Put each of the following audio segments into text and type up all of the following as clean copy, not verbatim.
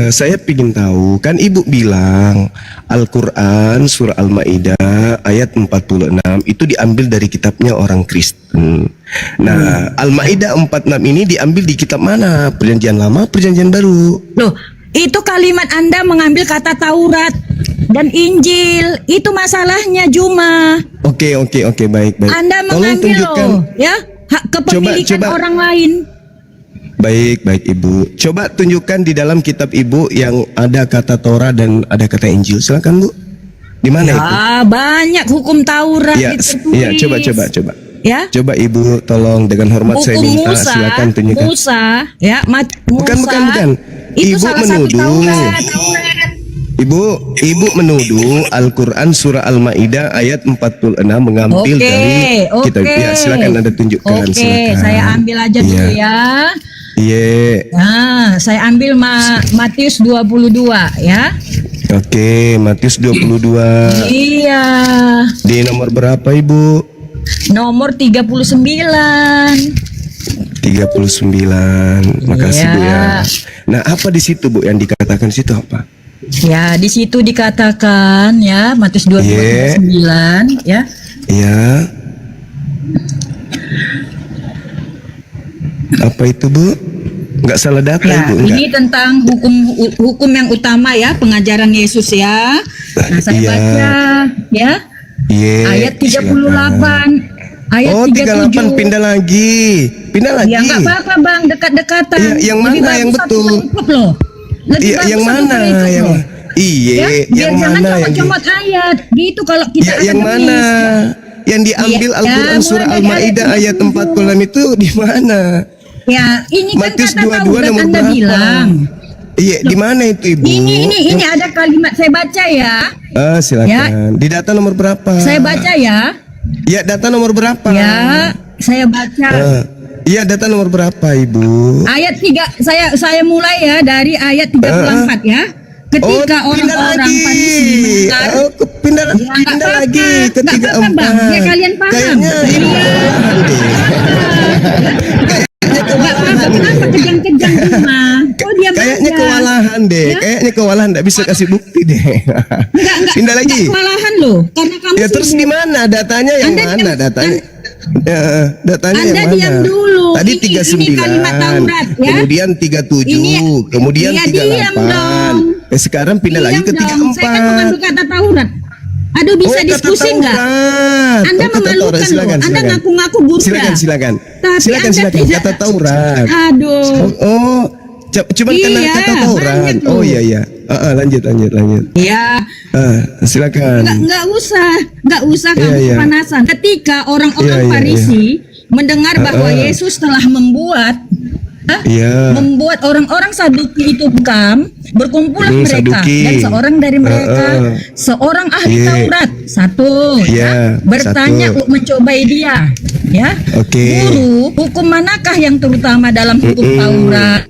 Saya ingin tahu, kan Ibu bilang Al-Quran surah Al-Maidah ayat 46 itu diambil dari kitabnya orang Kristen. Nah, Al-Maidah 46 ini diambil di kitab mana? Perjanjian Lama, Perjanjian Baru? Loh, itu kalimat Anda mengambil kata Taurat dan Injil. Itu masalahnya, Juma. Oke, baik. Anda Tolong mengambil tunjukkan. loh, ya, hak kepemilikan Coba. orang lain. Baik Ibu. Coba tunjukkan di dalam kitab Ibu yang ada kata Torah dan ada kata Injil. Silakan Bu. Di mana itu? Banyak hukum Taurat tertulis. Ya, coba. Ya. Coba Ibu tolong dengan hormat saya Hukum minta Musa, silakan tunjukkan. Musa. Bukan. Itu Ibu salah satu menuduh. Taurat. Ibu menuduh Al-Quran surah Al-Maidah ayat 46 mengambil dari kitab. Ya, silakan Anda tunjukkan. Silakan. Saya ambil aja dulu ya. Iya. Nah, saya ambil Matius 22 ya. Oke, Matius 22. Iya. Di nomor berapa Ibu? Nomor 39. 39. Makasih Iya. Bu ya. Nah, apa di situ Bu yang dikatakan situ apa? Ya, di situ dikatakan ya, Matius 22:9 ya. Iya. Apa itu Bu? Nggak salah data Ya, Ibu? Enggak. ini tentang hukum yang utama ya, pengajaran Yesus ya. Nah, saya baca ya. Iya. Ayat 38. Ayat 38 37. pindah lagi. Ya nggak apa-apa Bang, dekat-dekatan. Iya, yang Lebih mana bagus yang satu betul? perikop loh. Lebih Iya, bagus yang satu mana? perikop Yang loh. Iya, Ya, biar yang jangan mana yang comot-comot ayat. Gitu kalau kita yang akademis. mana? Yang diambil Iya, Al-Quran surah mulai dari Al-Maidah ayat ayat 46 itu di mana? Ya, ini kan Matius kata 22 Taurat nomor Anda berapa? bilang. Iya, di mana itu Ibu? Ini ada kalimat saya baca ya. Silakan. Di data nomor berapa? Saya baca ya. Ya, data nomor berapa? Ya, saya baca. Iya, data nomor berapa Ibu? Ayat 3 saya mulai ya dari ayat 34 ya. Ketika orang-orang Farisi pindah lagi ke 34. Ya kalian paham. Kayaknya Ibu kewalahan deh. Kenapa kejang-kejang rumah? Oh, dia Kayaknya kewalahan deh. Ya? Kayaknya kewalahan, enggak bisa kasih bukti deh. Enggak Pindah lagi. kewalahan loh, karena kamu Ya terus sibuk. di mana datanya yang Anda mana diam- datanya? Ya, datanya Anda yang mana? diam dulu. Tadi Ini 39, kalimat Taurat, ya. kemudian 37, Ini- kemudian Iya, diam 38. dong. Sekarang pindah lagi ke Diam dong. Saya kan 34. mengambil kata Taurat. Aduh, bisa kata diskusi nggak? Taurat. Anda Kata Taurat, memalukan loh. silakan, Anda silakan. ngaku-ngaku Buddha. Silakan. Tapi Silakan. Anda tidak- Kata Taurat. Aduh. Cuman karena Iya, kata Taurat. banyak loh. Oh iya. Lanjut. Ya, Silakan. nggak usah Iya, kamu iya. kepanasan. Ketika orang-orang Iya. Farisi mendengar bahwa Yesus telah membuat orang-orang Saduki itu berkumpullah mereka Saduki. dan seorang dari mereka seorang ahli Iya. Taurat bertanya satu. mencobai dia ya. Oke. Guru, hukum manakah yang terutama dalam hukum Taurat?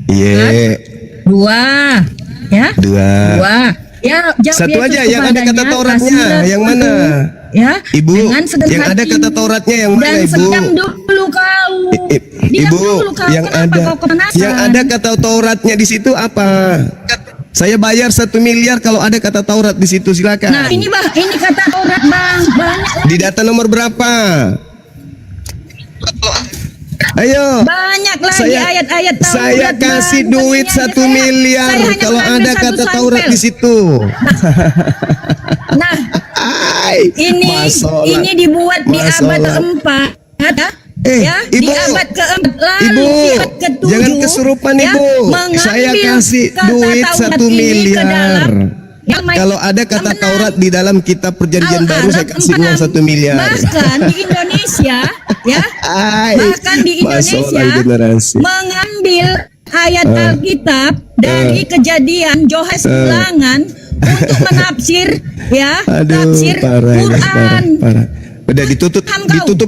Iya. Dua ya. Dua. Ya, jawab Satu Yesus aja yang ada kata kepadanya, Tauratnya, "Kasihlah yang mana?" Ya, Ibu, dengan segenap yang ada hati kata Tauratnya yang mana, dan Ibu? sedang dulu kau. Diam Ibu, dulu kau. yang Kenapa ada kau kepanasan? yang ada kata Tauratnya di situ apa? Saya bayar 1 miliar kalau ada kata Taurat di situ, silakan. Nah, ini kata Taurat, Bang. Banyak Di data nomor berapa? Ayo. banyak lagi ayat-ayat Taurat. Saya kasih Bang. duit Bukan 1 ini aja. miliar Saya hanya kalau mengambil ada satu kata sampel. Taurat di situ. Nah, Ay, masalah. ini dibuat di abad Masalah. keempat. Ya, Ibu, di abad keempat lalu Ibu, di abad ketujuh, jangan kesurupan ya, Ibu. mengambil Saya kasih kata duit Taurat 1 ini ke miliar. dalam, Kalau ada kata yang Taurat di dalam kitab perjanjian baru, saya kasih uang 1 miliar. Bahkan di Indonesia, ya, Ay, bahkan di Indonesia masalah generasi. mengambil ayat Alkitab dari Kejadian Yohanes Ulangan untuk menafsir, ya, Aduh, tafsir parah ini, Quran. parah. Udah ditutup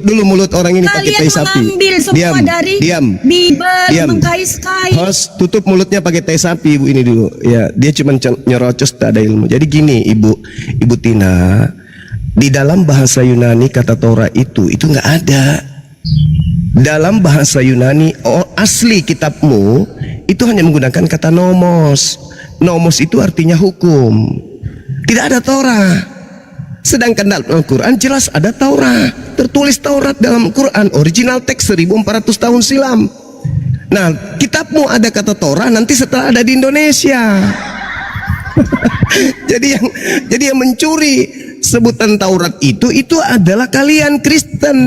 dulu mulut orang ini pakai Kalian tai sapi. mengambil semua dari Bible, Diam. mengkais-kais. Host, tutup mulutnya pakai tai sapi Ibu ini dulu. Ya, dia cuma nyerocos, tak ada ilmu. Jadi gini, Ibu Tina, di dalam bahasa Yunani kata Torah itu nggak ada. Dalam bahasa Yunani asli kitabmu itu hanya menggunakan kata nomos. Nomos itu artinya hukum. Tidak ada Torah. Sedangkan dalam Al-Quran jelas ada Taurat. Tertulis Taurat dalam Quran, original teks 1400 tahun silam. Nah, kitabmu ada kata Torah nanti setelah ada di Indonesia. jadi yang mencuri sebutan Taurat itu adalah kalian Kristen.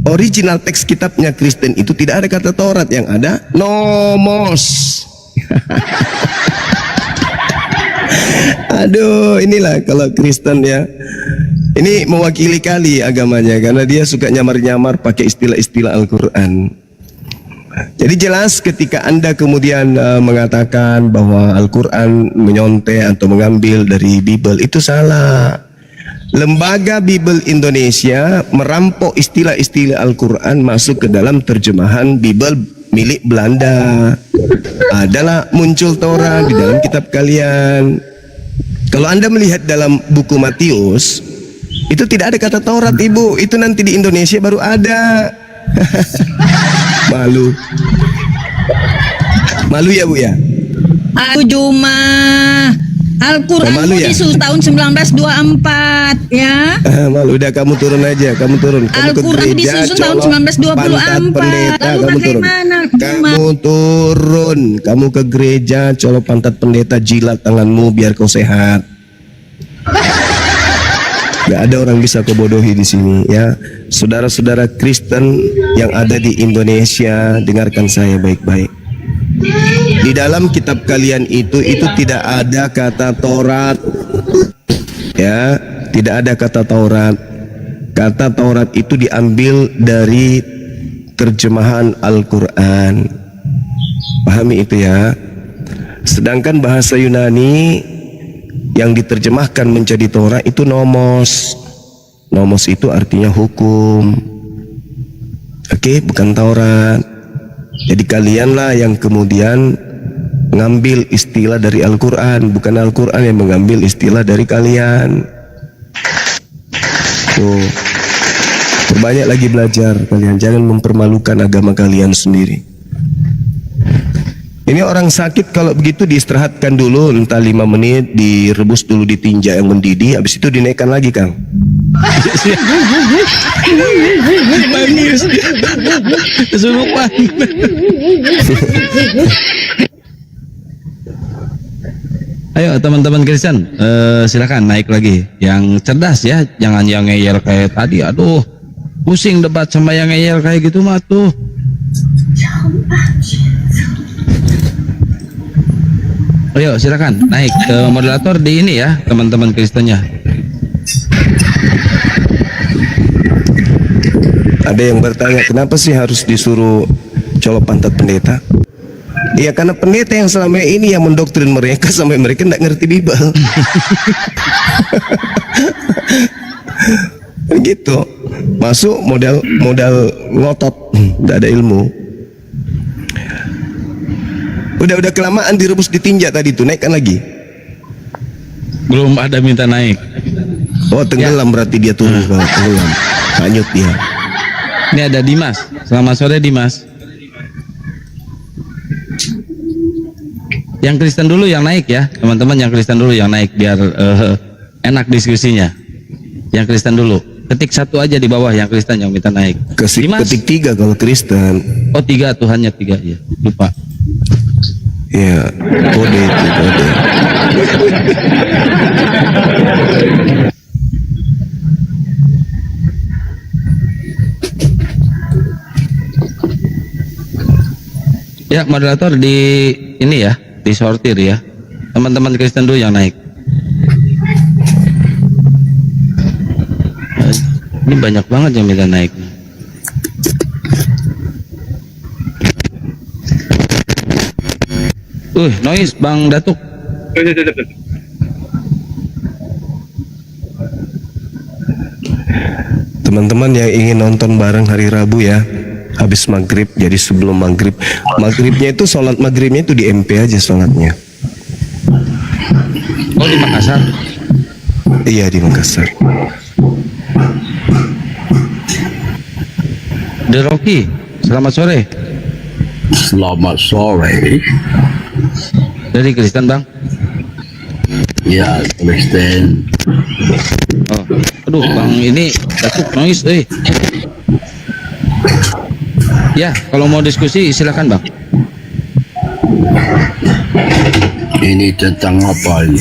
Original teks kitabnya Kristen itu tidak ada kata Taurat, yang ada nomos. Aduh, inilah kalau Kristen ya. Ini mewakili kali agamanya karena dia suka nyamar-nyamar pakai istilah-istilah Al-Quran. Jadi jelas ketika Anda kemudian mengatakan bahwa Al-Quran menyontek atau mengambil dari Bible, itu salah. Lembaga Bible Indonesia merampok istilah-istilah Al-Quran masuk ke dalam terjemahan Bible milik Belanda. Adalah muncul Torah di dalam kitab kalian. Kalau Anda melihat dalam buku Matius, itu tidak ada kata Taurat, Ibu. Itu nanti di Indonesia baru ada. Malu ya, Bu ya? Aku cuma Al-Quran Malu ya? Yesus tahun 1924 ya. Malu, udah kamu turun aja, kamu turun. Kamu ke Al-Quran gereja, disusun tahun colok 1924. pantat pendeta, Lalu kamu turun. bagaimana? Kamu turun, kamu ke gereja, colok pantat pendeta, jilat tanganmu biar kau sehat. Gak ada orang bisa kau bodohi di sini ya. Saudara-saudara Kristen yang ada di Indonesia, dengarkan saya baik-baik. Di dalam kitab kalian itu tidak ada kata Taurat. Ya, tidak ada kata Taurat. Kata Taurat itu diambil dari terjemahan Al-Quran. Pahami itu ya. Sedangkan bahasa Yunani yang diterjemahkan menjadi Torah itu nomos. Nomos itu artinya hukum. Oke, bukan Taurat. Jadi kalianlah yang kemudian mengambil istilah dari Al-Quran, bukan Al-Quran yang mengambil istilah dari kalian. Tuh, perbanyak lagi belajar kalian, jangan mempermalukan agama kalian sendiri. Ini orang sakit kalau begitu diistirahatkan dulu, entah 5 menit, direbus dulu di tinja yang mendidih, habis itu dinaikkan lagi, Kang. Nangis kesurupan. Ayo teman-teman Kristen, silakan naik lagi. Yang cerdas ya, jangan yang ngeyel kayak tadi. Aduh, pusing debat sama yang ngeyel kayak gitu mah tuh. Ayo silakan naik ke moderator di ini ya, teman-teman Kristennya. Ada yang bertanya, kenapa sih harus disuruh colok pantat pendeta? Iya, karena pendeta yang selama ini yang mendoktrin mereka sampai mereka tidak ngerti Bible. Gitu, masuk modal ngotot, tidak ada ilmu. Udah kelamaan direbus ditinja tadi tuh, naikkan lagi. Belum ada minta naik. Oh, tenggelam berarti dia turun, tenggelam, hanyut dia. Ini ada Dimas. Selamat sore Dimas. Yang Kristen dulu yang naik ya, teman-teman. Yang Kristen dulu yang naik biar enak diskusinya. Yang Kristen dulu. Ketik 1 aja di bawah yang Kristen yang minta naik. Ketik 3 kalau Kristen. Oh 3, Tuhannya 3 ya. Lupa. Ya, kode itu kode. Ya moderator di ini ya, disortir ya. Teman-teman Kristen dulu yang naik. Ini banyak banget yang minta naik. Noise Bang Datuk. Teman-teman yang ingin nonton bareng hari Rabu ya, habis maghrib, jadi sebelum maghrib. Maghribnya itu sholat maghribnya itu di MP aja sholatnya. Oh di Makassar. Iya di Makassar. The Rocky, selamat sore. Selamat sore. Dari Kristen bang. Ya, Kristen. Oh, aduh bang ini Datuk noise, Ya, kalau mau diskusi silakan bang. Ini tentang apa ini?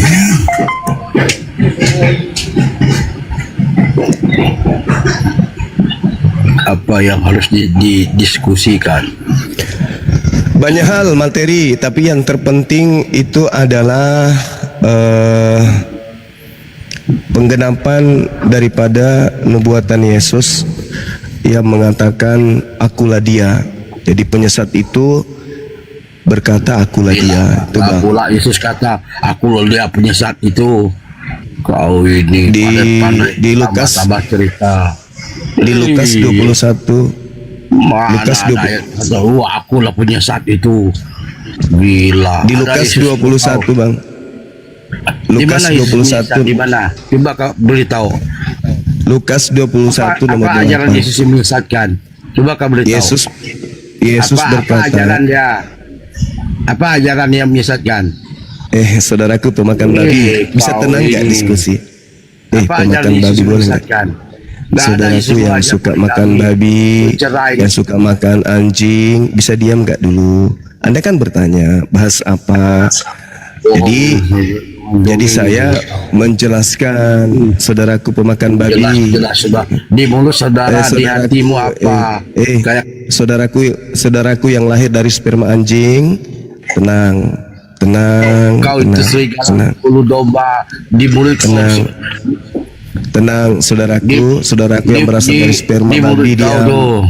Apa yang harus didiskusikan? Banyak hal materi, tapi yang terpenting itu adalah penggenapan daripada nubuatan Yesus yang mengatakan akulah dia. Jadi penyesat itu berkata akulah dia. Itu bang. Akulah Yesus kata, akulah dia penyesat itu. Kau ini Di Lukas tambah cerita. di Lukas 21. Mana Lukas ada ayat kata, akulah penyesat itu. Gila. Di Ada Lukas Yesus 21 bang. Di Lukas mana Yesus penyesat? 21. Di mana? Coba kau beritahu. Lukas 21 nomor Apa ajaran 8. Yesus yang menyesatkan? Coba kau beritahu. Yesus apa berkata, ajaran dia? Apa ajaran yang menyesatkan? saudaraku pemakan babi, bisa kau tenang nggak ini. diskusi? Apa ajaran Pemakan Yesus babi boleh nggak? menyesatkan? Nggak ada Saudaraku Yesus yang mengajar suka kami makan babi, bercerai. yang suka makan anjing, bisa diam nggak dulu? Anda kan bertanya, bahas apa? Jadi saya menjelaskan, saudaraku pemakan babi. Jelas sudah. Di mulut saudara, di saudaraku, hatimu apa? Kayak saudaraku yang lahir dari sperma anjing, tenang, kau itu serigala bulu domba di mulut kau. tenang, saudaraku yang berasal dari sperma di mulut babi kau dia. tuh.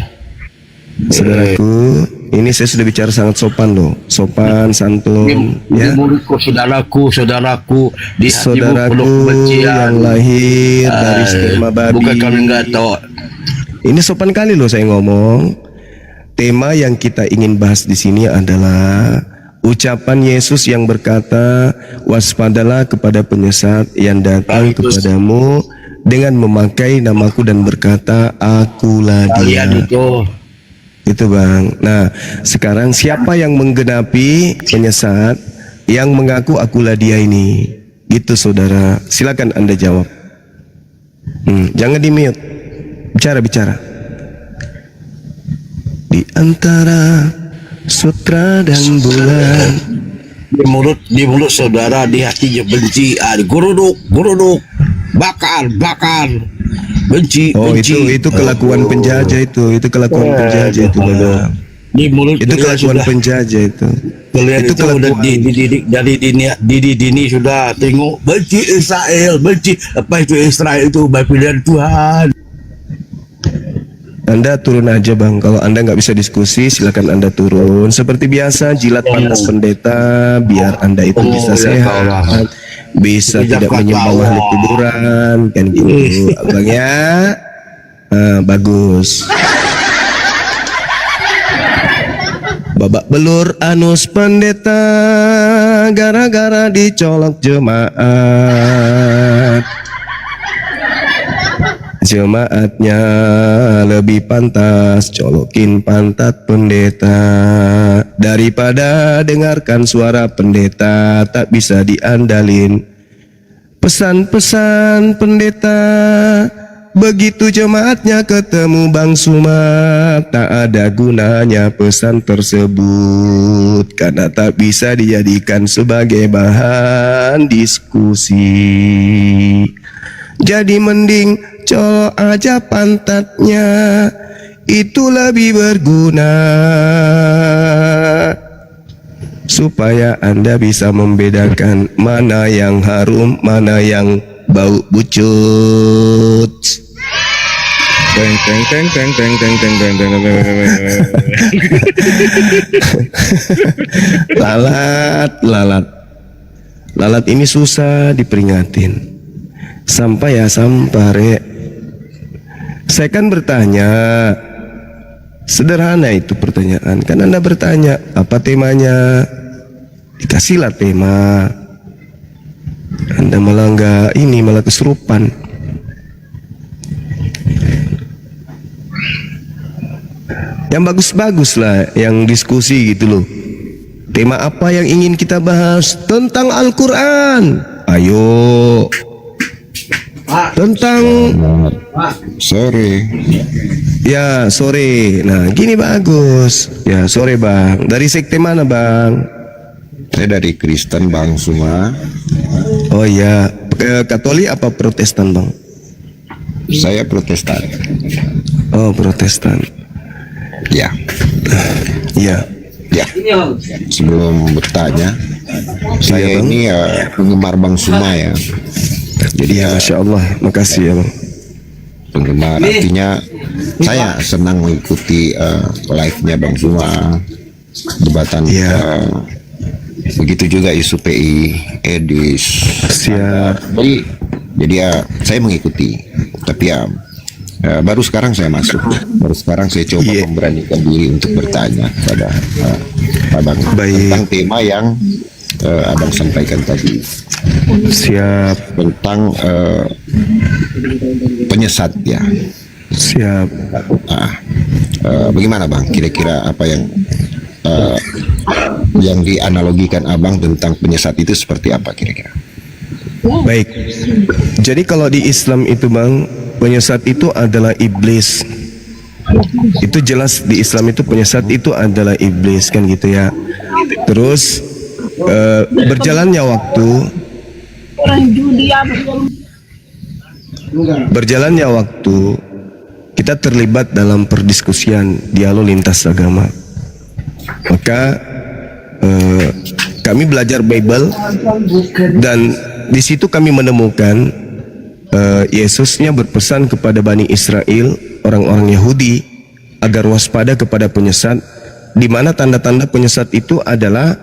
Saudaraku, ini saya sudah bicara sangat sopan loh, sopan, santun, Di ya. mulutku saudaraku, di hatimu penuh Saudaraku kebencian. yang lahir dari sperma babi. Bukan kami nggak tahu. Ini sopan kali loh saya ngomong. Tema yang kita ingin bahas di sini adalah ucapan Yesus yang berkata, waspadalah kepada penyesat yang datang kepadamu dengan memakai namaku dan berkata, akulah dia. Kalian itu Itu bang. Nah sekarang siapa yang menggenapi penyesat yang mengaku akulah dia ini? Gitu saudara. Silakan Anda jawab. Jangan di mute. Bicara. Di antara sutra dan bulan. di mulut saudara, di hatinya benci. Guruduk, bakar, benci. Oh benci. itu kelakuan penjajah itu kelakuan penjajah itu bang. Di mulut Itu kalian kelakuan sudah, penjajah itu. kalian Itu itu udah kelakuan. dididik dari dini sudah tengok benci Israel, benci apa itu Israel itu pilihan Tuhan. Anda turun aja bang. Kalau Anda nggak bisa diskusi, silakan Anda turun. Seperti biasa, jilat pantas pendeta, biar Anda itu bisa sehat, bisa tidak menyembah makhluk kuburan, kan gitu, bang ya. Bagus. Babak belur anus pendeta, gara-gara dicolok jemaat. Jemaatnya lebih pantas colokin pantat pendeta daripada dengarkan suara pendeta tak bisa diandalin. Pesan-pesan pendeta, begitu jemaatnya ketemu Bang Sumat, tak ada gunanya pesan tersebut karena tak bisa dijadikan sebagai bahan diskusi. Jadi mending colok aja pantatnya, itu lebih berguna supaya Anda bisa membedakan mana yang harum, mana yang bau bucut. Teng teng teng teng teng teng teng teng teng teng. Lalat ini susah diperingatin. Sampai ya sampai. Saya kan bertanya, sederhana itu pertanyaan. Kan Anda bertanya apa temanya, dikasihlah tema. Anda malah nggak ini, malah kesurupan. Yang bagus-bagus lah, yang diskusi gitu loh. Tema apa yang ingin kita bahas? Tentang Al-Quran. Ayo. Tentang Sore. ya sore. Nah gini bagus. Ya sore bang. Dari sekte mana bang? Saya dari Kristen Bang Suma. Oh ya, Katolik apa Protestan bang? Saya Protestan. Oh Protestan. Ya, Ya. ya. Sebelum bertanya, saya Bang. ini penggemar Bang Suma ya. Jadi Ya Masya Allah. Makasih ya bang. penggemar artinya saya senang mengikuti live-nya Bang Suma, debatan Iya. begitu juga isu PI, Edis. Siap. Jadi ya saya mengikuti, tapi ya baru sekarang saya masuk, baru sekarang saya coba Iya. memberanikan diri untuk bertanya pada abang Baik. tentang tema yang abang sampaikan tadi Siap. tentang penyesat ya. Siap. Bagaimana bang? Kira-kira apa yang dianalogikan abang tentang penyesat itu seperti apa kira-kira? Baik. Jadi kalau di Islam itu bang, penyesat itu adalah iblis. Itu jelas di Islam itu penyesat itu adalah iblis kan gitu ya. Terus berjalannya waktu kita terlibat dalam perdiskusian dialog lintas agama. Maka kami belajar Bible dan di situ kami menemukan Yesusnya berpesan kepada Bani Israel, orang-orang Yahudi, agar waspada kepada penyesat, di mana tanda-tanda penyesat itu adalah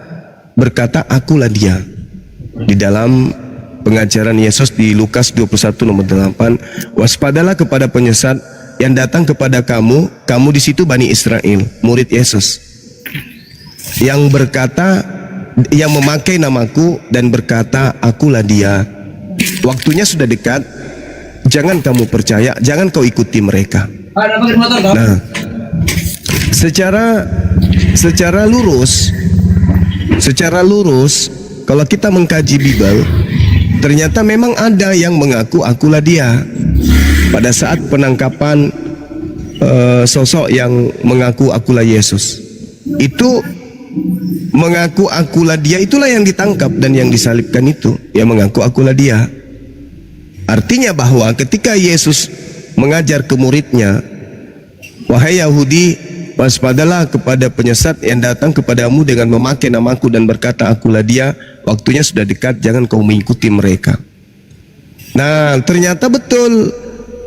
berkata akulah dia. Di dalam pengajaran Yesus di Lukas 21 nomor 8, waspadalah kepada penyesat yang datang kepada kamu di situ Bani Israel, murid Yesus, yang berkata, yang memakai namaku dan berkata akulah dia. Waktunya sudah dekat, jangan kamu percaya, jangan kau ikuti mereka. Nah, secara lurus kalau kita mengkaji Bible, ternyata memang ada yang mengaku akulah dia. Pada saat penangkapan sosok yang mengaku akulah Yesus, itu mengaku akulah dia, itulah yang ditangkap dan yang disalibkan, itu yang mengaku akulah dia. Artinya bahwa ketika Yesus mengajar ke muridnya, wahai Yahudi, waspadalah kepada penyesat yang datang kepadamu dengan memakai namaku dan berkata akulah dia, waktunya sudah dekat, jangan kau mengikuti mereka. Nah ternyata betul,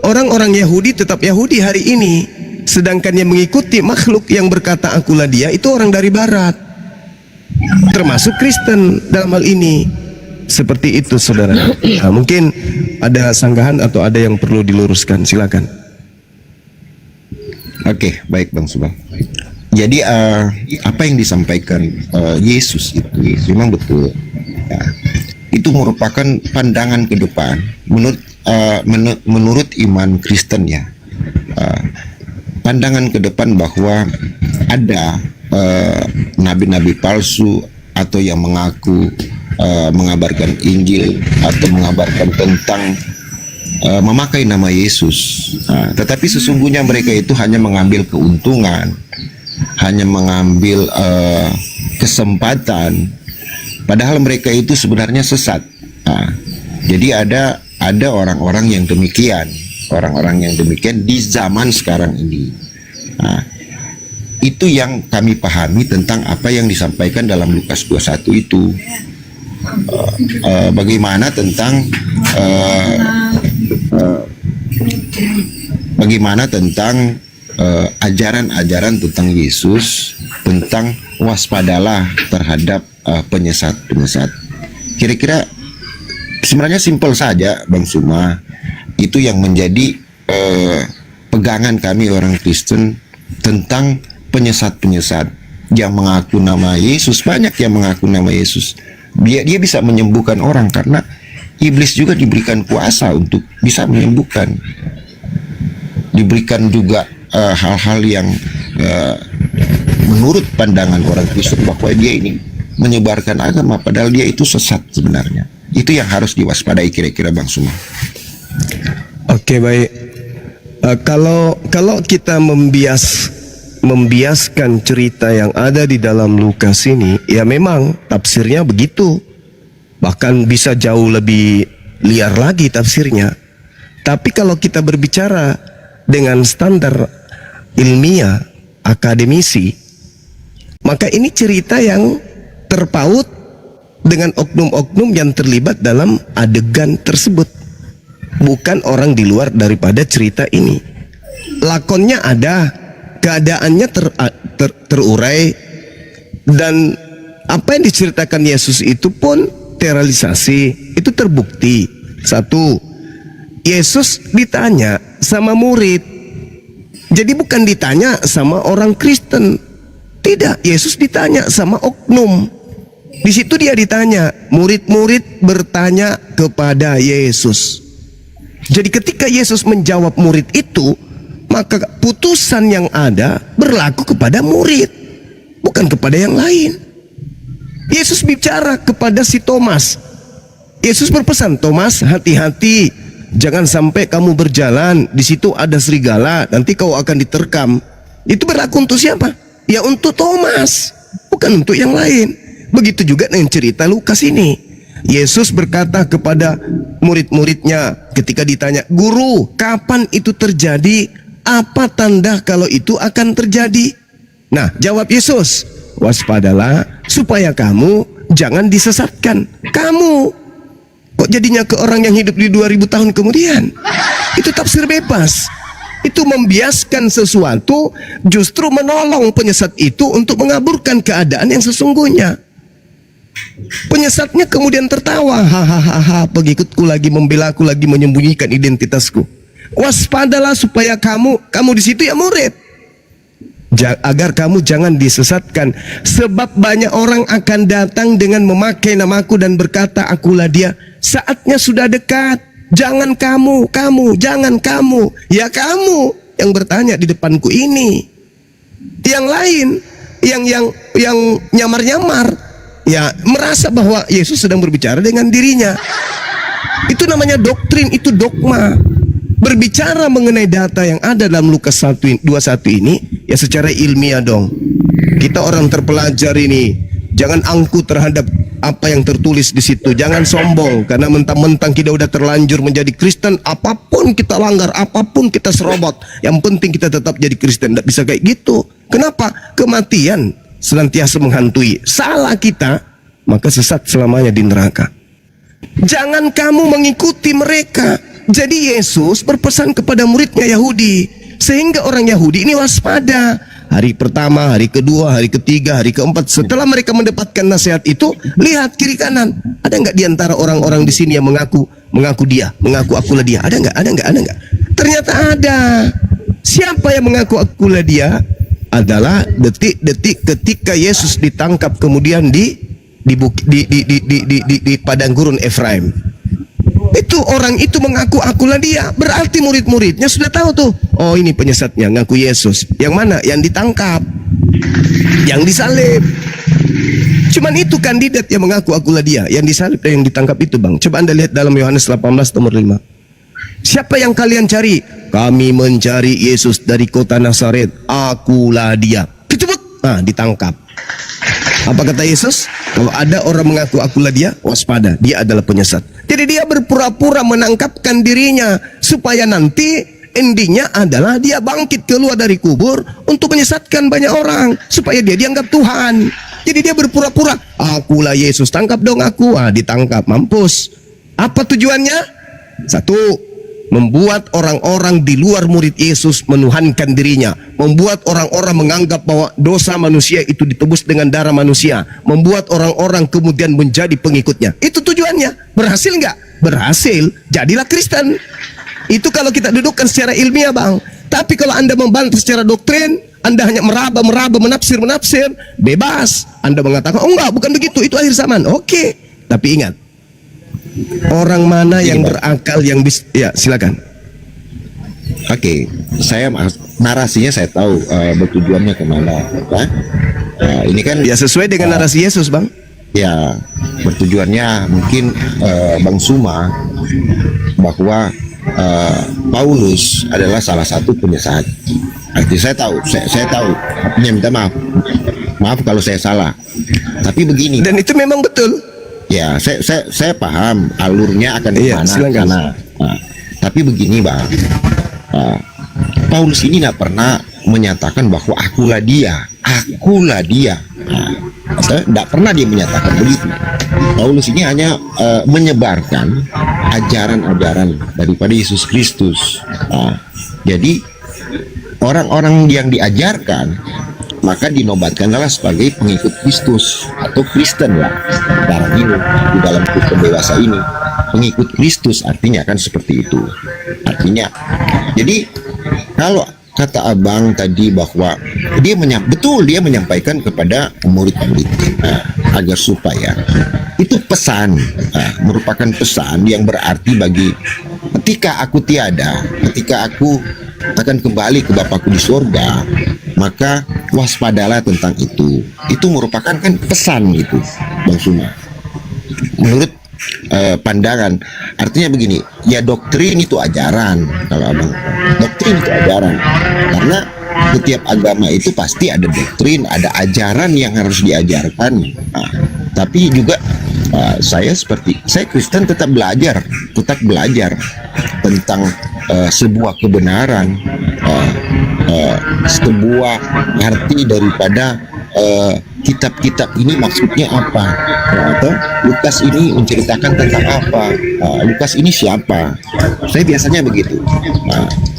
orang-orang Yahudi tetap Yahudi hari ini, sedangkan yang mengikuti makhluk yang berkata akulah dia itu orang dari barat, termasuk Kristen dalam hal ini. Seperti itu saudara. Nah, mungkin ada sanggahan atau ada yang perlu diluruskan, silakan. Oke, baik Bang Subang. Jadi apa yang disampaikan Yesus itu memang betul. Ya, itu merupakan pandangan ke depan menurut iman Kristen ya. Pandangan ke depan bahwa ada nabi-nabi palsu atau yang mengaku mengabarkan Injil atau mengabarkan tentang memakai nama Yesus. Tetapi sesungguhnya mereka itu hanya mengambil keuntungan, hanya mengambil kesempatan, padahal mereka itu sebenarnya sesat. Jadi ada orang-orang yang demikian, di zaman sekarang ini. Itu yang kami pahami tentang apa yang disampaikan dalam Lukas 21 itu. Bagaimana tentang ajaran-ajaran tentang Yesus, tentang waspadalah terhadap penyesat-penyesat. Kira-kira sebenarnya simpel saja Bang Suma, itu yang menjadi pegangan kami orang Kristen tentang penyesat-penyesat yang mengaku nama Yesus. Banyak yang mengaku nama Yesus. Dia bisa menyembuhkan orang karena iblis juga diberikan kuasa untuk bisa menyembuhkan. Diberikan juga hal-hal yang menurut pandangan orang Kristen bahwa dia ini menyebarkan agama padahal dia itu sesat sebenarnya. Itu yang harus diwaspadai kira-kira Bang Suma. Oke, baik. Kalau kita membiaskan cerita yang ada di dalam Lukas ini, ya memang tafsirnya begitu. Bahkan bisa jauh lebih liar lagi tafsirnya. Tapi kalau kita berbicara dengan standar ilmiah, akademisi, maka ini cerita yang terpaut dengan oknum-oknum yang terlibat dalam adegan tersebut. Bukan orang di luar daripada cerita ini. Lakonnya ada, keadaannya terurai, dan apa yang diceritakan Yesus itu pun terrealisasi, itu terbukti. Satu, Yesus ditanya sama murid. Jadi bukan ditanya sama orang Kristen. Tidak, Yesus ditanya sama oknum. Di situ dia ditanya, murid-murid bertanya kepada Yesus. Jadi ketika Yesus menjawab murid itu, maka putusan yang ada berlaku kepada murid, bukan kepada yang lain. Yesus bicara kepada si Thomas. Yesus berpesan, Thomas, hati-hati, jangan sampai kamu berjalan, di situ ada serigala, nanti kau akan diterkam. Itu berlaku untuk siapa? Ya untuk Thomas, bukan untuk yang lain. Begitu juga dengan cerita Lukas ini. Yesus berkata kepada murid-muridnya ketika ditanya, Guru, kapan itu terjadi? Apa tanda kalau itu akan terjadi? Nah, jawab Yesus, waspadalah supaya kamu jangan disesatkan. Kamu kok jadinya ke orang yang hidup di 2000 tahun kemudian? Itu tafsir bebas. Itu membiaskan sesuatu, justru menolong penyesat itu untuk mengaburkan keadaan yang sesungguhnya. Penyesatnya kemudian tertawa, hahaha, pengikutku lagi membela aku, lagi menyembunyikan identitasku. Waspadalah supaya kamu di situ ya murid, agar kamu jangan disesatkan, sebab banyak orang akan datang dengan memakai namaku dan berkata, akulah dia. Saatnya sudah dekat. Jangan kamu, jangan kamu, ya kamu yang bertanya di depanku ini. Yang lain, yang nyamar-nyamar, ya merasa bahwa Yesus sedang berbicara dengan dirinya. Itu namanya doktrin, itu dogma. Berbicara mengenai data yang ada dalam Lukas 21 ini, ya secara ilmiah dong. Kita orang terpelajar ini, jangan angkuh terhadap apa yang tertulis di situ. Jangan sombong karena mentang-mentang kita udah terlanjur menjadi Kristen, apapun kita langgar, apapun kita serobot, yang penting kita tetap jadi Kristen. Tidak bisa kayak gitu. Kenapa? Kematian senantiasa menghantui. Salah kita, maka sesat selamanya di neraka. Jangan kamu mengikuti mereka. Jadi Yesus berpesan kepada muridnya Yahudi, sehingga orang Yahudi ini waspada. Hari pertama, hari kedua, hari ketiga, hari keempat, setelah mereka mendapatkan nasihat itu, lihat kiri kanan. Ada nggak di antara orang-orang di sini yang mengaku akulah dia? Ada nggak? Ternyata ada. Siapa yang mengaku akulah dia? Adalah detik-detik ketika Yesus ditangkap kemudian di padang gurun Efraim. Itu orang itu mengaku akulah dia. Berarti murid-muridnya sudah tahu tuh, oh ini penyesatnya ngaku Yesus. Yang mana? Yang ditangkap, yang disalib. Cuman itu kandidat yang mengaku akulah dia, yang disalib dan yang ditangkap itu, Bang. Coba Anda lihat dalam Yohanes 18 nomor 5. Siapa yang kalian cari? Kami mencari Yesus dari kota Nazaret. Akulah dia. Kecebut. Nah, ditangkap. Apa kata Yesus? Kalau ada orang mengaku akulah dia, waspada, dia adalah penyesat. Jadi dia berpura-pura menangkapkan dirinya supaya nanti endingnya adalah dia bangkit keluar dari kubur untuk menyesatkan banyak orang supaya dia dianggap Tuhan. Jadi dia berpura-pura, akulah Yesus, tangkap dong aku. Ditangkap, mampus. Apa tujuannya? Satu, membuat orang-orang di luar murid Yesus menuhankan dirinya, membuat orang-orang menganggap bahwa dosa manusia itu ditebus dengan darah manusia, membuat orang-orang kemudian menjadi pengikutnya. Itu tujuannya. Berhasil nggak? Berhasil. Jadilah Kristen. Itu kalau kita dudukkan secara ilmiah, Bang. Tapi kalau Anda membantah secara doktrin, Anda hanya meraba, menafsir, bebas. Anda mengatakan, oh enggak, bukan begitu, itu akhir zaman. Oke. Tapi ingat, orang mana yang berakal yang bisa, ya silakan. Oke, narasinya saya tahu bertujuannya kemana. Ya. Ini kan Ya sesuai dengan narasi Yesus, Bang. ya bertujuannya mungkin Bang Suma bahwa Paulus adalah salah satu penyesat. Artinya saya tahu. Artinya minta maaf kalau saya salah. Tapi begini, Dan itu memang betul. ya saya paham alurnya akan Iya, kemana. silakan. Nah, tapi begini Bang, Paulus ini tidak pernah menyatakan bahwa akulah dia. Tidak pernah dia menyatakan begitu. Paulus ini hanya menyebarkan ajaran-ajaran daripada Yesus Kristus. Jadi orang-orang yang diajarkan maka dinobatkanlah sebagai pengikut Kristus atau Kristen lah sekarang ini di dalam Kristen dewasa ini. Pengikut Kristus artinya kan seperti itu. Artinya, jadi kalau kata abang tadi bahwa dia menyampaikan kepada murid-murid agar supaya itu pesan, merupakan pesan yang berarti bagi ketika aku tiada, ketika aku akan kembali ke Bapakku di surga, maka waspadalah tentang itu. Itu merupakan kan pesan gitu, Bang Suma. Menurut pandangan, artinya begini, ya doktrin itu ajaran. Kalau abang, doktrin itu ajaran, karena setiap agama itu pasti ada doktrin, ada ajaran yang harus diajarkan. Tapi juga saya Kristen tetap belajar tentang sebuah kebenaran, sebuah arti daripada kitab-kitab ini maksudnya apa, atau Lukas ini menceritakan tentang apa, Lukas ini siapa. Saya biasanya begitu.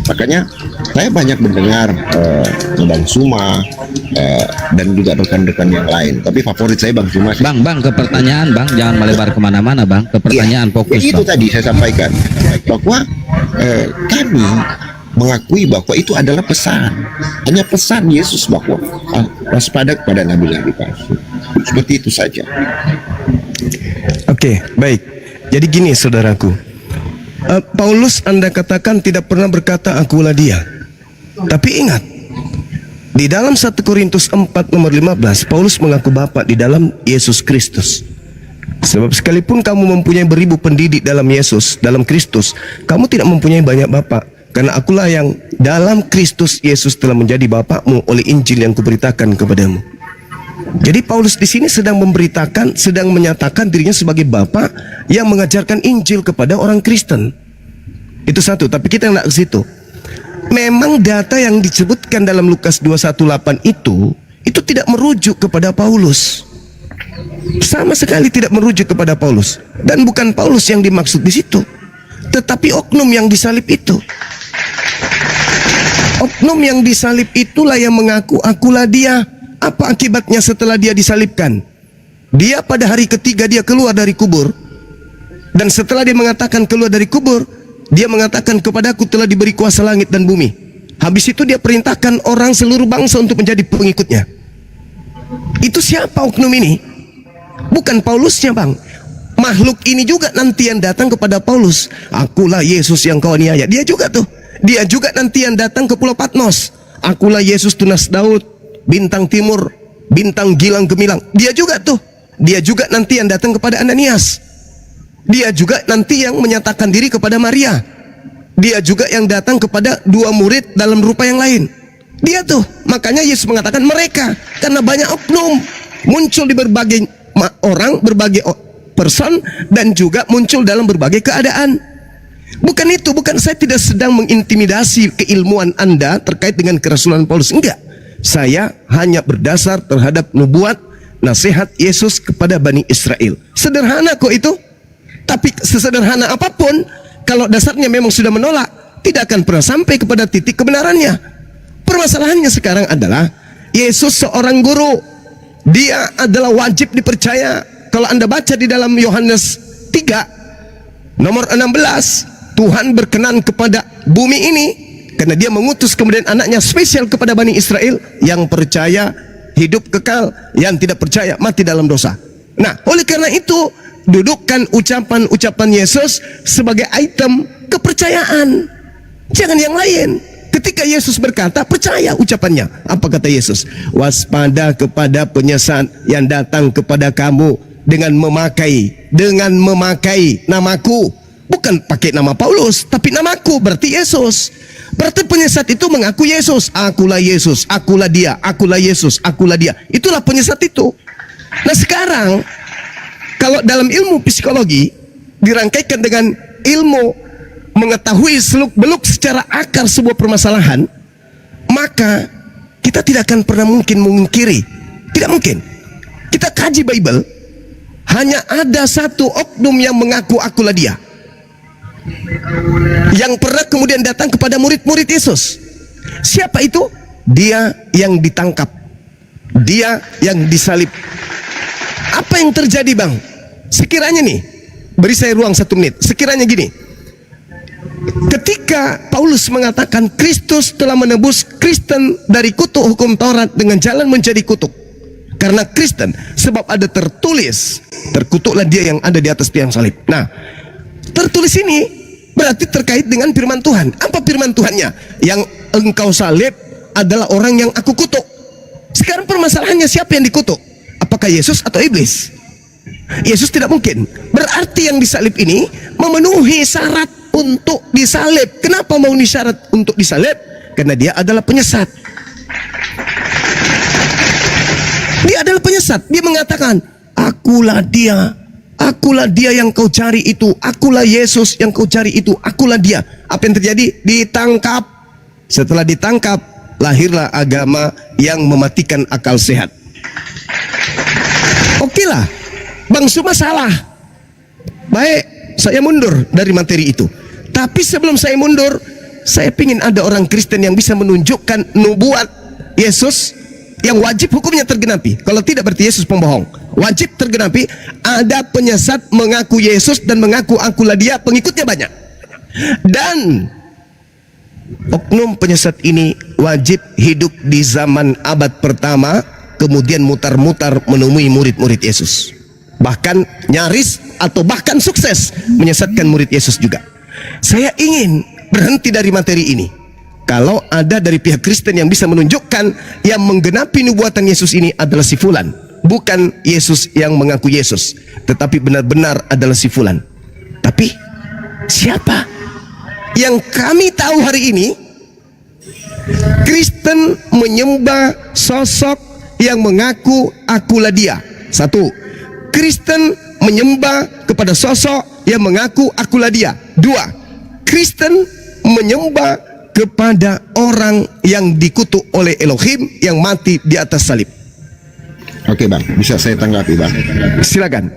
Makanya saya banyak mendengar Bang Suma dan juga rekan-rekan yang lain. Tapi favorit saya Bang Suma. Bang, ke pertanyaan Bang, jangan melebar kemana-mana Bang. Ke pertanyaan fokus ya, itu Bang. tadi saya sampaikan bahwa kami mengakui bahwa itu adalah pesan, hanya pesan Yesus bahwa waspada kepada nabi-nabi palsu. Seperti itu saja. Oke, baik. Jadi gini saudaraku, Paulus Anda katakan tidak pernah berkata akulah dia. Tapi ingat, di dalam 1 Korintus 4 nomor 15, Paulus mengaku Bapa di dalam Yesus Kristus. Sebab sekalipun kamu mempunyai beribu pendidik dalam Yesus, dalam Kristus, kamu tidak mempunyai banyak bapa. Karena akulah yang dalam Kristus Yesus telah menjadi bapakmu oleh Injil yang kuberitakan kepadamu. Jadi Paulus di sini sedang menyatakan dirinya sebagai bapa yang mengajarkan Injil kepada orang Kristen. Itu satu, tapi kita nggak ke situ. Memang data yang disebutkan dalam Lukas 2:18 itu tidak merujuk kepada Paulus. Sama sekali tidak merujuk kepada Paulus. Dan bukan Paulus yang dimaksud di situ, tetapi oknum yang disalib itu. Oknum yang disalib itulah yang mengaku akulah dia. Apa akibatnya setelah dia disalibkan? Dia pada hari ketiga dia keluar dari kubur. Dan setelah dia mengatakan keluar dari kubur, dia mengatakan kepadaku telah diberi kuasa langit dan bumi. Habis itu dia perintahkan orang seluruh bangsa untuk menjadi pengikutnya. Itu siapa oknum ini? Bukan Paulusnya Bang. Makhluk ini juga nanti yang datang kepada Paulus. Akulah Yesus yang kau aniaya. Dia juga tuh. Dia juga nanti yang datang ke Pulau Patmos. Akulah Yesus tunas Daud, bintang timur, bintang gilang gemilang. Dia juga tuh. Dia juga nanti yang datang kepada Ananias. Dia juga nanti yang menyatakan diri kepada Maria. Dia juga yang datang kepada dua murid dalam rupa yang lain. Dia tuh. Makanya Yesus mengatakan mereka. Karena banyak oknum muncul di berbagai orang, berbagai person, dan juga muncul dalam berbagai keadaan. Bukan itu, saya tidak sedang mengintimidasi keilmuan Anda terkait dengan kerasulan Paulus. Enggak. Saya hanya berdasar terhadap nubuat nasihat Yesus kepada Bani Israel. Sederhana kok itu. Tapi sesederhana apapun, kalau dasarnya memang sudah menolak, tidak akan pernah sampai kepada titik kebenarannya. Permasalahannya sekarang adalah Yesus seorang guru. Dia adalah wajib dipercaya. Kalau Anda baca di dalam Yohanes 3 nomor 16, Tuhan berkenan kepada bumi ini karena dia mengutus kemudian anaknya spesial kepada Bani Israel, yang percaya hidup kekal, yang tidak percaya mati dalam dosa. Nah, oleh karena itu dudukkan ucapan-ucapan Yesus sebagai item kepercayaan. Jangan yang lain. Ketika Yesus berkata, percaya ucapannya. Apa kata Yesus? Waspada kepada penyesat yang datang kepada kamu dengan memakai namaku. Bukan pakai nama Paulus, tapi namaku, berarti Yesus. Berarti penyesat itu mengaku Yesus. Akulah Yesus, akulah dia, akulah Yesus, akulah dia. Itulah penyesat itu. Nah sekarang, kalau dalam ilmu psikologi dirangkaikan dengan ilmu mengetahui seluk-beluk secara akar sebuah permasalahan, maka kita tidak akan pernah mungkin mengingkiri. Tidak mungkin. Kita kaji Bible, hanya ada satu oknum yang mengaku akulah dia, yang pernah kemudian datang kepada murid-murid Yesus. Siapa itu? Dia yang ditangkap, dia yang disalib. Apa yang terjadi bang? Sekiranya nih, beri saya ruang 1 menit. Sekiranya gini, ketika Paulus mengatakan Kristus telah menebus Kristen dari kutuk hukum Taurat dengan jalan menjadi kutuk karena Kristen, sebab ada tertulis, terkutuklah dia yang ada di atas tiang salib. Nah, tertulis ini berarti terkait dengan firman Tuhan. Apa firman Tuhannya? Yang engkau salib adalah orang yang aku kutuk. Sekarang permasalahannya, siapa yang dikutuk? Apakah Yesus atau iblis? Yesus tidak mungkin. Berarti yang disalib ini memenuhi syarat untuk disalib. Kenapa mau syarat untuk disalib? Karena dia adalah penyesat. Dia adalah penyesat. Dia mengatakan, akulah dia yang kau cari itu, akulah Yesus yang kau cari itu, akulah dia. Apa yang terjadi? Ditangkap. Setelah ditangkap, lahirlah agama yang mematikan akal sehat. Oke lah, Bang Suma salah. Baik, saya mundur dari materi itu. Tapi sebelum saya mundur, saya ingin ada orang Kristen yang bisa menunjukkan nubuat Yesus yang wajib hukumnya tergenapi. Kalau tidak berarti Yesus pembohong. Wajib tergenapi. Ada penyesat mengaku Yesus dan mengaku akulah dia, pengikutnya banyak. Dan oknum penyesat ini wajib hidup di zaman abad pertama, kemudian mutar-mutar menemui murid-murid Yesus. Bahkan nyaris atau bahkan sukses menyesatkan murid Yesus juga. Saya ingin berhenti dari materi ini. Kalau ada dari pihak Kristen yang bisa menunjukkan yang menggenapi nubuatan Yesus ini adalah si fulan, bukan Yesus yang mengaku Yesus, tetapi benar-benar adalah si fulan. Tapi siapa? Yang kami tahu hari ini, Kristen menyembah sosok yang mengaku akulah dia. Satu, Kristen menyembah kepada sosok yang mengaku akulah dia. Dua, Kristen menyembah kepada orang yang dikutuk oleh Elohim yang mati di atas salib. Oke bang, bisa saya tanggapi bang? Silakan.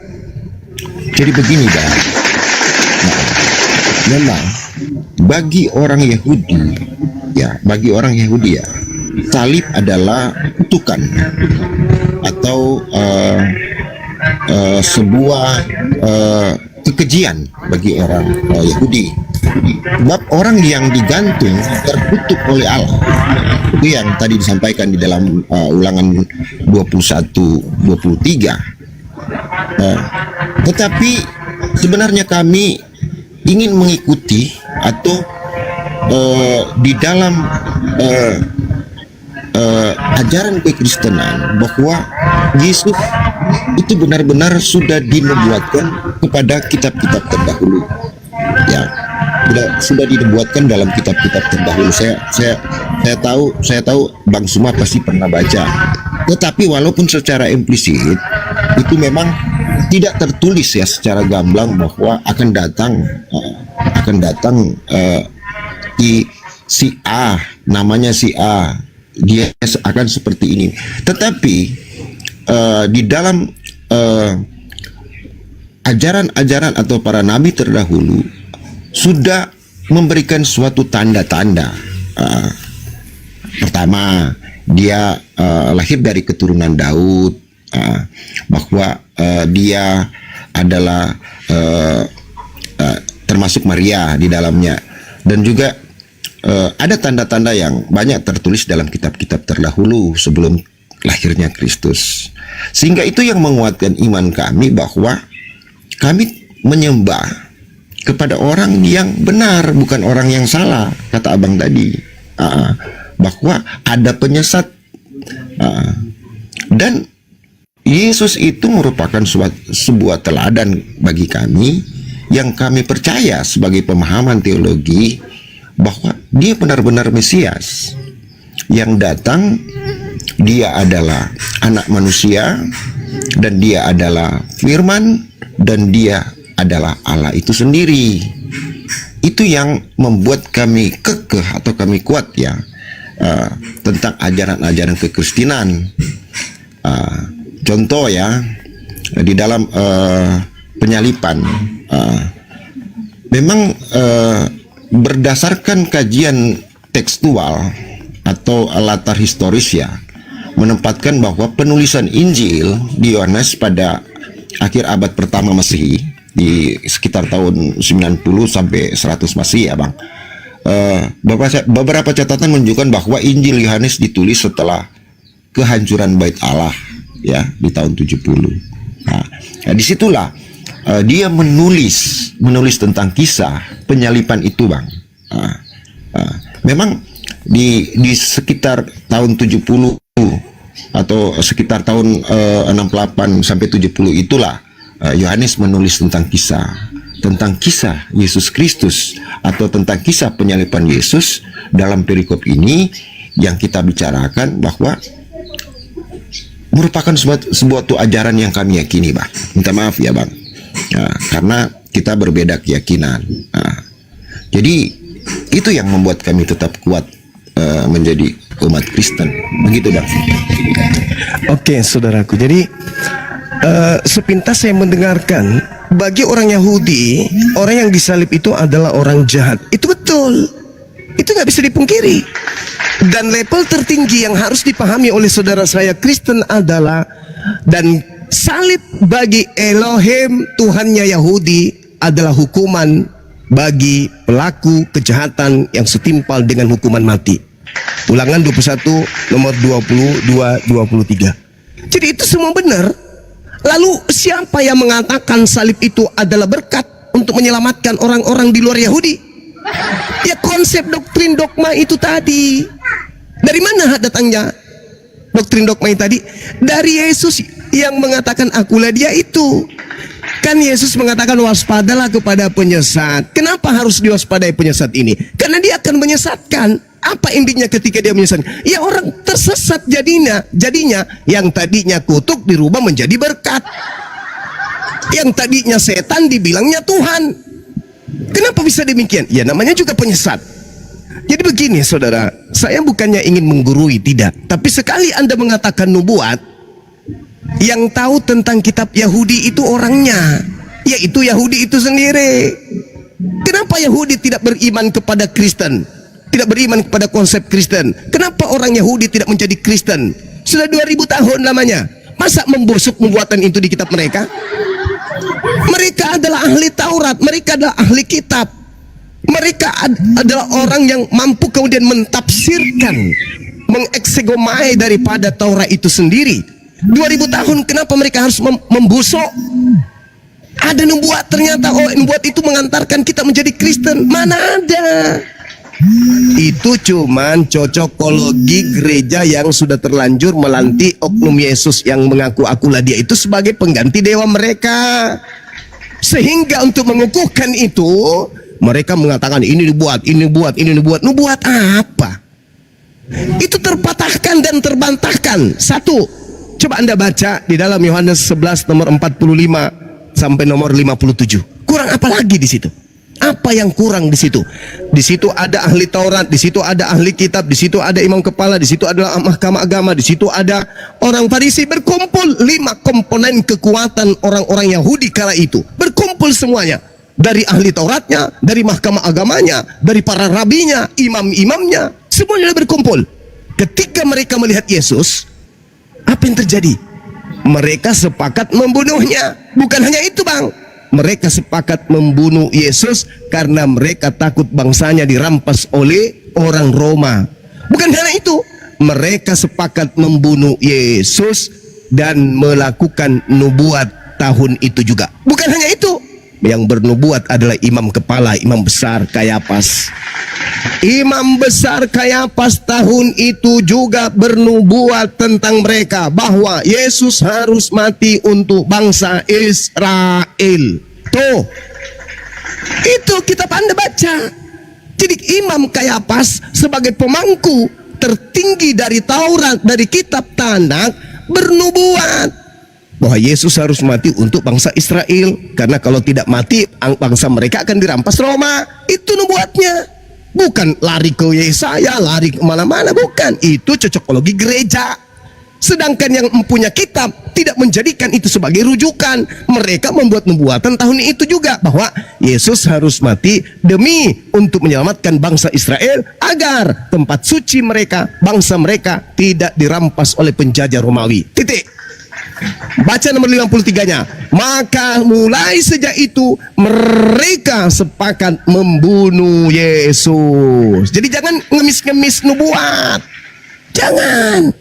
Jadi begini bang, nah, memang bagi orang Yahudi ya, salib adalah kutukan atau sebuah kekejian bagi orang Yahudi. Sebab orang yang digantung terkutuk oleh Allah. Itu yang tadi disampaikan di dalam Ulangan 21-23. Tetapi sebenarnya kami ingin mengikuti atau di dalam ajaran kekristenan bahwa Yesus itu benar-benar sudah dinubuatkan kepada kitab-kitab terdahulu. Ya, sudah dinubuatkan dalam kitab-kitab terdahulu. Saya tahu Bang Suma pasti pernah baca. Tetapi walaupun secara implisit itu memang tidak tertulis ya secara gamblang bahwa akan datang si A, namanya si A, dia akan seperti ini. Tetapi di dalam ajaran-ajaran atau para nabi terdahulu sudah memberikan suatu tanda-tanda. Pertama, dia lahir dari keturunan Daud, bahwa dia adalah termasuk Maria di dalamnya, dan juga ada tanda-tanda yang banyak tertulis dalam kitab-kitab terdahulu sebelum lahirnya Kristus. Sehingga itu yang menguatkan iman kami bahwa kami menyembah kepada orang yang benar, bukan orang yang salah, kata abang tadi. Bahwa ada penyesat. Dan Yesus itu merupakan sebuah teladan bagi kami yang kami percaya sebagai pemahaman teologi bahwa dia benar-benar Mesias yang datang. Dia adalah anak manusia dan dia adalah firman dan dia adalah Allah itu sendiri. Itu yang membuat kami kekeh atau kami kuat ya tentang ajaran-ajaran kekristenan. Contoh ya, di dalam penyalipan memang berdasarkan kajian tekstual atau latar historis ya, menempatkan bahwa penulisan Injil di Yohanes pada akhir abad pertama Masehi di sekitar tahun 90 sampai 100 Masehi ya Bang. Beberapa catatan menunjukkan bahwa Injil Yohanes ditulis setelah kehancuran Bait Allah ya di tahun 70. Nah, disitulah dia menulis tentang kisah penyalipan itu Bang. Memang di sekitar tahun 70 atau sekitar tahun 68 sampai 70 itulah Yohanes menulis tentang kisah Yesus Kristus atau tentang kisah penyalipan Yesus. Dalam perikop ini yang kita bicarakan bahwa merupakan sebuah ajaran yang kami yakini Bang. Minta maaf ya Bang, karena kita berbeda keyakinan. Jadi itu yang membuat kami tetap kuat menjadi umat Kristen. Begitu Bang. Oke, saudaraku. Jadi sepintas saya mendengarkan, bagi orang Yahudi, orang yang disalib itu adalah orang jahat. Itu betul. Itu nggak bisa dipungkiri. Dan level tertinggi yang harus dipahami oleh saudara saya Kristen adalah, dan salib bagi Elohim Tuhannya Yahudi adalah hukuman bagi pelaku kejahatan yang setimpal dengan hukuman mati. Ulangan 21 nomor 22-23. Jadi itu semua benar. Lalu siapa yang mengatakan salib itu adalah berkat untuk menyelamatkan orang-orang di luar Yahudi? Ya konsep doktrin dogma itu tadi. Dari mana datangnya doktrin dogma itu tadi? Dari Yesus yang mengatakan akulah dia itu. Kan Yesus mengatakan waspadalah kepada penyesat. Kenapa harus diwaspadai penyesat ini? Karena dia akan menyesatkan. Apa intinya ketika dia menyesatkan? Ya orang tersesat jadinya yang tadinya kutuk dirubah menjadi berkat. Yang tadinya setan dibilangnya Tuhan. Kenapa bisa demikian? Ya namanya juga penyesat. Jadi begini saudara, saya bukannya ingin menggurui, tidak. Tapi sekali Anda mengatakan nubuat, yang tahu tentang kitab Yahudi itu orangnya, yaitu Yahudi itu sendiri. Kenapa Yahudi tidak beriman kepada Kristen? Tidak beriman kepada konsep Kristen? Kenapa orang Yahudi tidak menjadi Kristen? Sudah 2000 tahun lamanya. Masa membusuk pembuatan itu di kitab mereka? Mereka adalah ahli Taurat, mereka adalah ahli kitab. Mereka adalah orang yang mampu kemudian mentafsirkan, mengeksegomai daripada Taurat itu sendiri. 2000 tahun kenapa mereka harus membusuk? Ada nubuat ternyata, oh nubuat itu mengantarkan kita menjadi Kristen. Mana ada? Itu cuman cocokologi gereja yang sudah terlanjur melantik oknum Yesus yang mengaku akulah dia itu sebagai pengganti dewa mereka. Sehingga untuk mengukuhkan itu, mereka mengatakan ini dibuat, ini dibuat, ini dibuat. Nubuat apa? Itu terpatahkan dan terbantahkan. Satu, coba Anda baca di dalam Yohanes 11 nomor 45 sampai nomor 57. Kurang apa lagi di situ? Apa yang kurang di situ? Di situ ada ahli Taurat, di situ ada ahli kitab, di situ ada imam kepala, di situ ada mahkamah agama, di situ ada orang Farisi. Berkumpul 5 komponen kekuatan orang-orang Yahudi kala itu. Berkumpul semuanya. Dari ahli Tauratnya, dari mahkamah agamanya, dari para rabinya, imam-imamnya, semuanya berkumpul. Ketika mereka melihat Yesus, apa yang terjadi? Mereka sepakat membunuhnya. Bukan hanya itu Bang, mereka sepakat membunuh Yesus karena mereka takut bangsanya dirampas oleh orang Roma. Bukan hanya itu, mereka sepakat membunuh Yesus dan melakukan nubuat tahun itu juga. Bukan hanya itu, Yang bernubuat adalah imam kepala, imam besar Kayafas. Imam besar Kayafas tahun itu juga bernubuat tentang mereka bahwa Yesus harus mati untuk bangsa Israel. Tuh, itu kitab Anda baca. Jadi imam Kayafas sebagai pemangku tertinggi dari Taurat, dari kitab Tanakh, bernubuat bahwa Yesus harus mati untuk bangsa Israel, karena kalau tidak mati bangsa mereka akan dirampas Roma. Itu nubuatnya, bukan lari ke Yesaya, lari ke mana-mana, bukan. Itu cocokologi gereja. Sedangkan yang mempunyai kitab tidak menjadikan itu sebagai rujukan. Mereka membuat nubuatan tahun itu juga bahwa Yesus harus mati demi untuk menyelamatkan bangsa Israel agar tempat suci mereka, bangsa mereka tidak dirampas oleh penjajah Romawi. Titik. Baca nomor 53-nya. Maka mulai sejak itu mereka sepakat membunuh Yesus. Jadi jangan ngemis-ngemis nubuat. Jangan.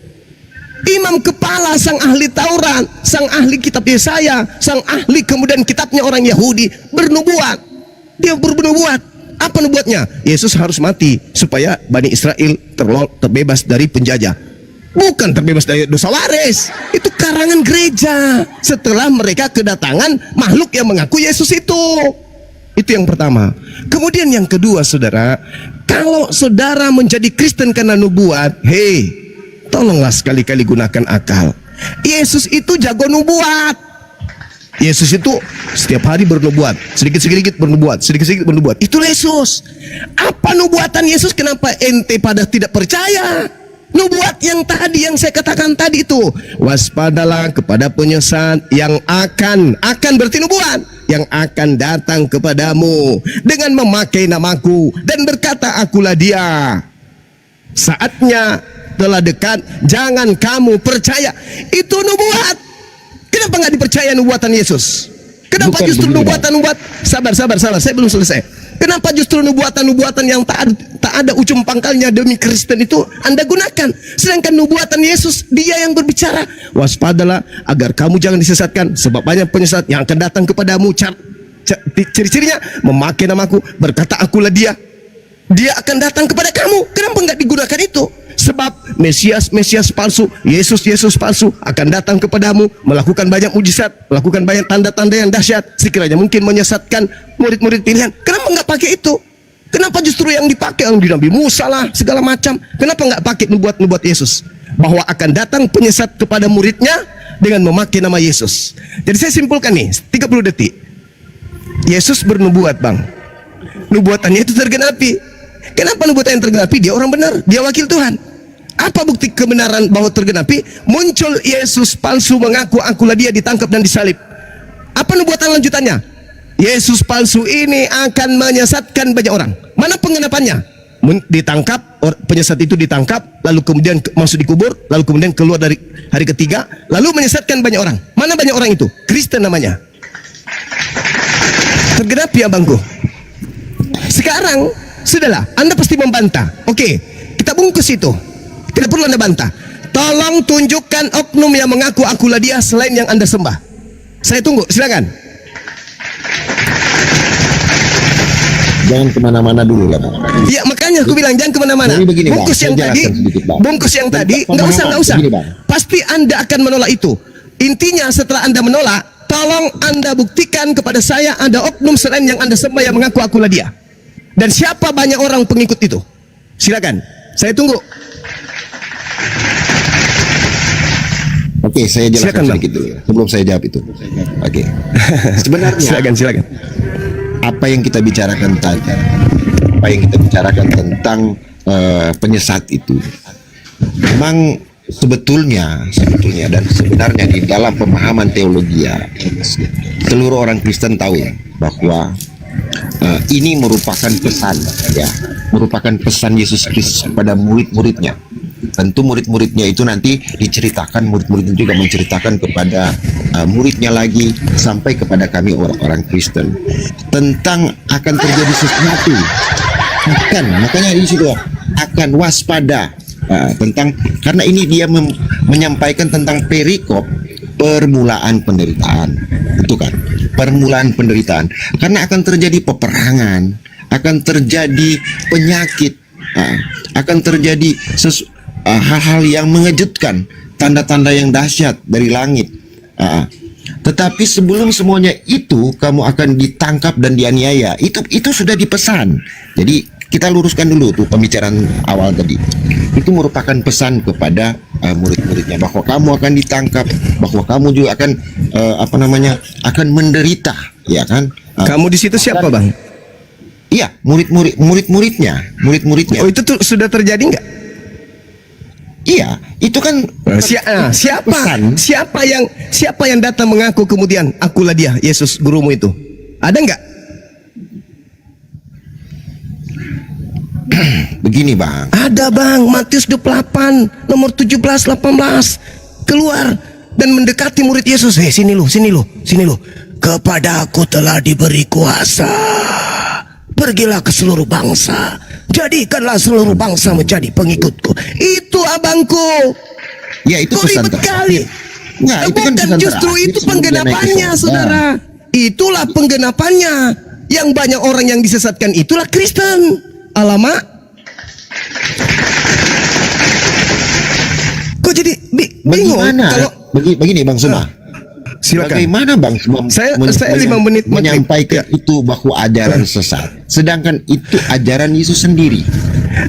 Imam kepala, sang ahli Taurat, sang ahli kitab Yesaya, sang ahli kemudian kitabnya orang Yahudi bernubuat. Dia bernubuat. Apa nubuatnya? Yesus harus mati supaya Bani Israel terbebas dari penjajah. Bukan terbebas dari dosa waris. Itu karangan gereja setelah mereka kedatangan makhluk yang mengaku Yesus itu. Itu yang pertama. Kemudian yang kedua, saudara, kalau saudara menjadi Kristen karena nubuat, hei, tolonglah sekali-kali gunakan akal. Yesus itu jago nubuat. Yesus itu setiap hari bernubuat, sedikit-sedikit bernubuat, sedikit-sedikit bernubuat. Itu Yesus. Apa nubuatan Yesus? Kenapa ente pada tidak percaya? Nubuat yang tadi, yang saya katakan tadi itu, waspadalah kepada penyesat yang akan berarti nubuat, yang akan datang kepadamu dengan memakai namaku dan berkata, akulah dia. Saatnya telah dekat, jangan kamu percaya. Itu nubuat. Kenapa nggak dipercaya nubuatan Yesus? Kenapa Bukan justru begini, nubuatan-nubuat? Sabar, saya belum selesai. Kenapa justru nubuatan-nubuatan yang tak ada ujung pangkalnya demi Kristen itu Anda gunakan? Sedangkan nubuatan Yesus, dia yang berbicara, waspadalah agar kamu jangan disesatkan, sebab banyak penyesat yang akan datang kepadamu. Ciri-cirinya memakai namaku, berkata akulah dia. Dia akan datang kepada kamu. Kenapa nggak digunakan itu? Sebab Mesias palsu, Yesus palsu akan datang kepadamu, melakukan banyak mujizat, melakukan banyak tanda-tanda yang dahsyat, sekiranya mungkin menyesatkan murid-murid pilihan. Kenapa nggak pakai itu? Kenapa justru yang dipakai oleh Nabi Musa lah, segala macam? Kenapa nggak pakai nubuat Yesus? Bahwa akan datang penyesat kepada muridnya dengan memakai nama Yesus. Jadi saya simpulkan nih, 30 detik. Yesus bernubuat, Bang. Nubuatannya itu tergenapi. Kenapa nubuatan yang tergenapi? Dia orang benar, dia wakil Tuhan. Apa bukti kebenaran bahwa tergenapi? Muncul Yesus palsu mengaku akulah dia, ditangkap dan disalib. Apa nubuatan lanjutannya? Yesus palsu ini akan menyesatkan banyak orang. Mana penggenapannya? Ditangkap, penyesat itu ditangkap, lalu kemudian masuk dikubur, lalu kemudian keluar dari hari ketiga, lalu menyesatkan banyak orang. Mana banyak orang itu? Kristen namanya. Tergenapi, abangku. Sekarang sudahlah, Anda pasti membantah. Oke, kita bungkus itu. Tidak perlu Anda bantah. Tolong tunjukkan oknum yang mengaku akulah dia selain yang Anda sembah. Saya tunggu, silakan. Jangan kemana-mana dulu lah, Bang. Ya, makanya aku bilang jangan kemana-mana. Jadi begini, Bang, Bungkus saya yang tadi, jelaskan sedikit, Bang. bungkus yang tadi, nggak usah. Begini, Bang. Pasti Anda akan menolak itu. Intinya setelah Anda menolak, tolong Anda buktikan kepada saya ada oknum selain yang Anda sembah yang mengaku akulah dia. Dan siapa banyak orang pengikut itu? Silakan, saya tunggu. Oke, saya jelaskan Silakan, Bang. sedikit dulu sebelum saya jawab itu. Oke. Sebenarnya Silakan. apa yang kita bicarakan tadi, tentang penyesat itu, memang sebetulnya dan sebenarnya di dalam pemahaman teologi ya, seluruh orang Kristen tahu ya bahwa ini merupakan pesan Yesus Kristus kepada murid-muridnya. Tentu murid-muridnya itu nanti diceritakan, murid-muridnya juga menceritakan kepada muridnya lagi sampai kepada kami orang-orang Kristen tentang akan terjadi sesuatu. Makanya di situ akan waspada tentang, karena ini dia menyampaikan tentang perikop permulaan penderitaan, itu kan. permulaan penderitaan, karena akan terjadi peperangan, akan terjadi penyakit, akan terjadi hal-hal yang mengejutkan, tanda-tanda yang dahsyat dari langit. Tetapi sebelum semuanya itu kamu akan ditangkap dan dianiaya. Itu sudah dipesan. Jadi kita luruskan dulu tuh pembicaraan awal tadi. Itu merupakan pesan kepada murid-muridnya bahwa kamu akan ditangkap, bahwa kamu juga akan akan menderita, ya kan? Kamu di situ siapa, Bang? Iya, murid-muridnya. Oh, itu tuh sudah terjadi nggak? Iya, itu kan Siapa? pesan. Siapa yang datang mengaku kemudian akulah dia, Yesus gurumu itu? Ada nggak? Begini, Bang. Ada, Bang. Matius 28 nomor 17-18 keluar dan mendekati murid Yesus. Sini lu. Kepada aku telah diberi kuasa. Pergilah ke seluruh bangsa. Jadikanlah seluruh bangsa menjadi pengikutku. Itu abangku. Ya, itu Kok pesan ribet terakhir. kali. Nah, itu kan Bukan, pesan justru terakhir itu sebelum dia naik ke penggenapannya, surga. saudara. Itulah penggenapannya. Yang banyak orang yang disesatkan itulah Kristen. Alamak. Kok jadi bingung Bagaimana? kalau Begini, Bang Suma. silakan. Bagaimana Bang Suma Saya 5 menit menyampaikan itu bahwa ajaran sesat, sedangkan itu ajaran Yesus sendiri.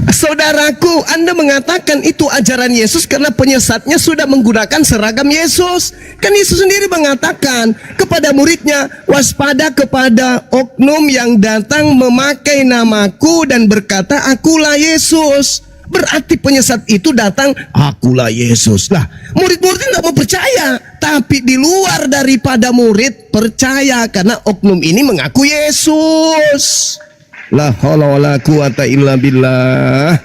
Saudaraku, Anda mengatakan itu ajaran Yesus karena penyesatnya sudah menggunakan seragam Yesus. Kan Yesus sendiri mengatakan kepada muridnya, waspada kepada oknum yang datang memakai namaku dan berkata, akulah Yesus. Berarti penyesat itu datang, akulah Yesus. Lah, murid-murid tidak mau percaya. Tapi di luar daripada murid percaya karena oknum ini mengaku Yesus. La haula wala quwata illa billah.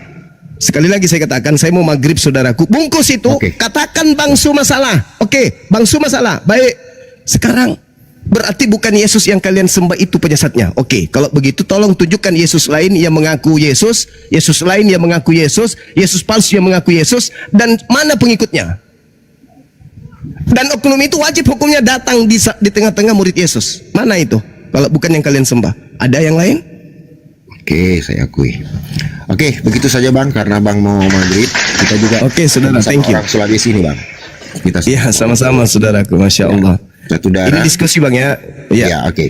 Sekali lagi saya katakan, saya mau maghrib saudaraku. Bungkus itu, Oke. katakan Bang Suma salah. Oke, Bang Suma salah. Baik. Sekarang berarti bukan Yesus yang kalian sembah itu penyesatnya. Oke, kalau begitu tolong tunjukkan Yesus lain yang mengaku Yesus, Yesus lain yang mengaku Yesus, Yesus palsu yang mengaku Yesus, dan mana pengikutnya? Dan oknum itu wajib hukumnya datang di tengah-tengah murid Yesus. Mana itu? Kalau bukan yang kalian sembah. Ada yang lain? Oke, saya akui. Oke, begitu saja Bang, karena Bang mau maghrib. Kita juga Oke, saudara, sama thank you. orang Sulawesi ini Bang. Kita Iya, sama-sama saudaraku, Masya Allah. satu Ini darah. diskusi Bang ya. Ya, Iya. oke.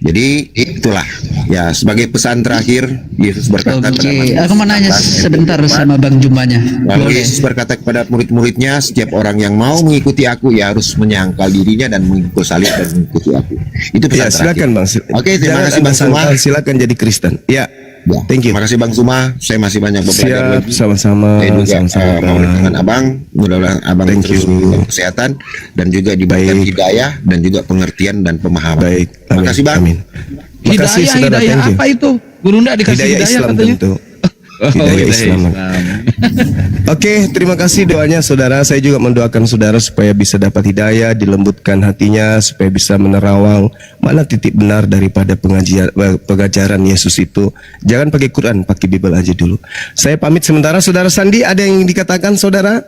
Jadi itulah ya sebagai pesan terakhir Yesus berkata pada Oke, Matius aku mau nanya 18 ayat sebentar 24. sama Bang Jumbanya. Lalu Boleh? Yesus berkata kepada murid-muridnya, setiap orang yang mau mengikuti aku ya harus menyangkal dirinya dan mengikut salib dan mengikuti aku. Itu pesan Ya, silakan Bang. Oke, terima Jangan kasih Anda Bang Suma. sangkal, silakan jadi Kristen. Ya. Ya, Thank you. terima kasih Bang Suma. Saya masih banyak belajar Siap, lagi. sama-sama. Saya juga Sama-sama, mau Bang. dengan Abang. Mudah-mudahan Abang Thank terus you. diberikan kesehatan dan juga diberikan Baik. hidayah dan juga pengertian dan pemahaman. Baik. Terima Amin. kasih Bang. Amin. Makasih, saudara. Hidayah Thank you. apa itu? Guru ndak dikasih Hidayah hidayah, Islam katanya. tentu. Oh, Hidayah Islam. Oke, terima kasih doanya saudara. Saya juga mendoakan saudara supaya bisa dapat hidayah, dilembutkan hatinya, supaya bisa menerawang mana titik benar daripada pengajaran Yesus itu. Jangan pakai Quran, pakai Bible aja dulu. Saya pamit sementara. Saudara Sandi, ada yang dikatakan saudara?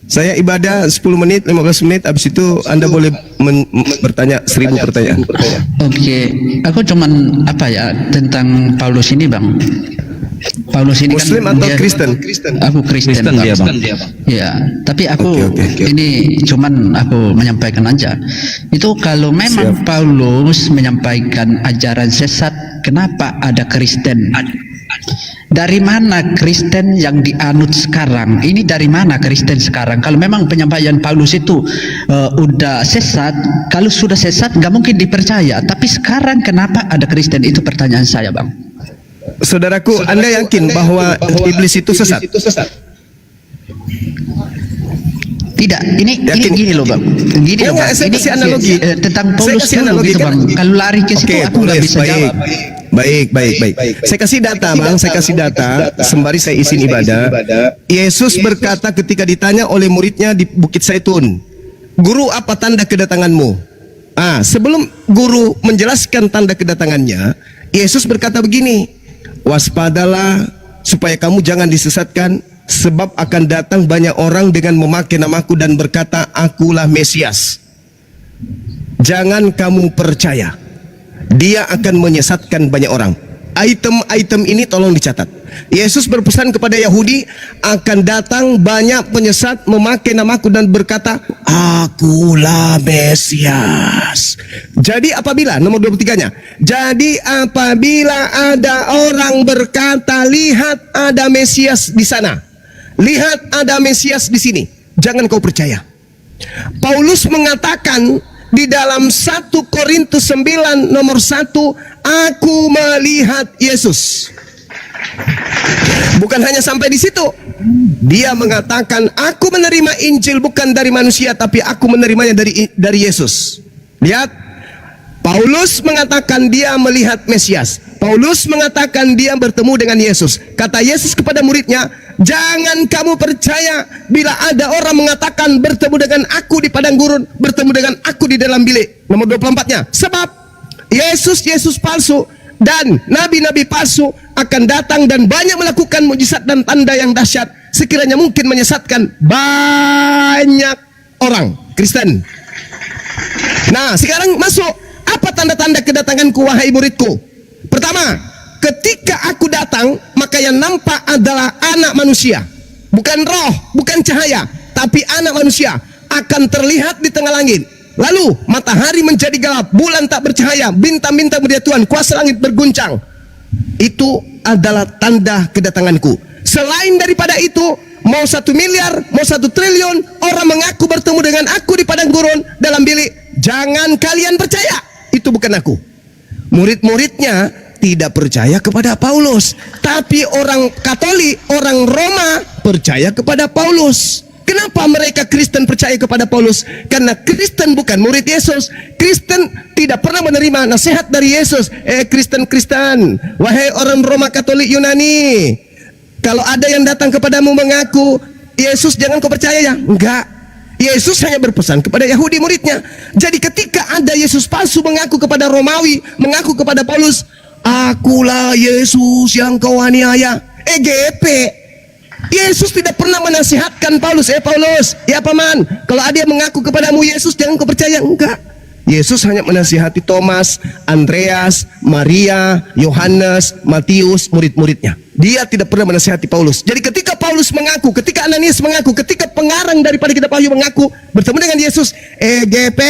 Saya ibadah 10 menit, 15 menit. Habis itu Anda boleh bertanya 1000 pertanyaan. Oke, aku cuman apa ya tentang Paulus ini Bang. Paulus ini Muslim kan atau dia- Kristen? Aku Kristen, Kristen Bang. dia, Bang. Ya, tapi aku Oke. ini cuman aku menyampaikan aja. Itu kalau memang Paulus menyampaikan ajaran sesat, kenapa ada Kristen? Dari mana Kristen yang dianut sekarang? Ini dari mana Kristen sekarang? Kalau memang penyampaian Paulus itu udah sesat, kalau sudah sesat nggak mungkin dipercaya. Tapi sekarang kenapa ada Kristen? Itu pertanyaan saya, Bang. Saudaraku, Anda yakin bahwa iblis itu sesat? Tidak, ini Yakin? gini loh Bang. Gini loh Enggak, Bang. saya Ini kasih analogi. tentang Saya Paulus kasih dulu analogi gitu kan? Bang. Kalau lari ke situ aku nggak bisa jawab. Baik. Saya kasih data, Bang. Saya kasih data sembari saya izin ibadah. Yesus berkata ketika ditanya oleh muridnya di Bukit Zaitun, "Guru, apa tanda kedatanganmu?" Sebelum guru menjelaskan tanda kedatangannya, Yesus berkata begini, "Waspadalah supaya kamu jangan disesatkan, sebab akan datang banyak orang dengan memakai namaku dan berkata, akulah Mesias." jangan kamu percaya. Dia akan menyesatkan banyak orang. Item-item ini tolong dicatat. Yesus berpesan kepada Yahudi, akan datang banyak penyesat memakai namaku dan berkata, Akulah Mesias. Jadi apabila, nomor 23-nya, jadi apabila ada orang berkata, lihat ada Mesias di sana, lihat ada Mesias di sini, jangan kau percaya. Paulus mengatakan di dalam 1 Korintus 9 nomor 1, aku melihat Yesus. Bukan hanya sampai di situ. Dia mengatakan, aku menerima Injil bukan dari manusia, tapi aku menerimanya dari Yesus. Lihat, Paulus mengatakan dia melihat Mesias. Paulus mengatakan dia bertemu dengan Yesus. Kata Yesus kepada muridnya, jangan kamu percaya bila ada orang mengatakan bertemu dengan aku di padang gurun, bertemu dengan aku di dalam bilik. Nomor 24-nya, sebab Yesus palsu dan nabi-nabi palsu akan datang dan banyak melakukan mujizat dan tanda yang dahsyat, sekiranya mungkin menyesatkan banyak orang Kristen. Nah, sekarang masuk, apa tanda-tanda kedatanganku wahai muridku? Pertama, ketika aku datang, maka yang nampak adalah anak manusia. Bukan roh, bukan cahaya, tapi anak manusia akan terlihat di tengah langit. Lalu matahari menjadi gelap, bulan tak bercahaya, bintang-bintang berjatuhan, kuasa langit berguncang. Itu adalah tanda kedatanganku. Selain daripada itu, mau 1 miliar, mau 1 triliun orang mengaku bertemu dengan aku di padang gurun dalam bilik, jangan kalian percaya, itu bukan aku. Murid-muridnya tidak percaya kepada Paulus, tapi orang Katolik, orang Roma percaya kepada Paulus. Kenapa mereka Kristen percaya kepada Paulus? Karena Kristen bukan murid Yesus. Kristen tidak pernah menerima nasihat dari Yesus. Kristen, wahai orang Roma Katolik Yunani, kalau ada yang datang kepadamu mengaku Yesus, jangan kau percaya ya. Enggak. Yesus hanya berpesan kepada Yahudi muridnya. Jadi ketika ada Yesus palsu mengaku kepada Romawi, mengaku kepada Paulus, akulah Yesus yang kau aniaya. EGP. Yesus tidak pernah menasihatkan Paulus, Paulus, ya paman, kalau ada yang mengaku kepadamu Yesus, jangan kau percaya. Enggak. Yesus hanya menasihati Thomas, Andreas, Maria, Yohanes, Matius, murid-muridnya. Dia tidak pernah menasihati Paulus. Jadi ketika Paulus mengaku, ketika Ananias mengaku, ketika pengarang daripada kitab Wahyu mengaku bertemu dengan Yesus, EGP,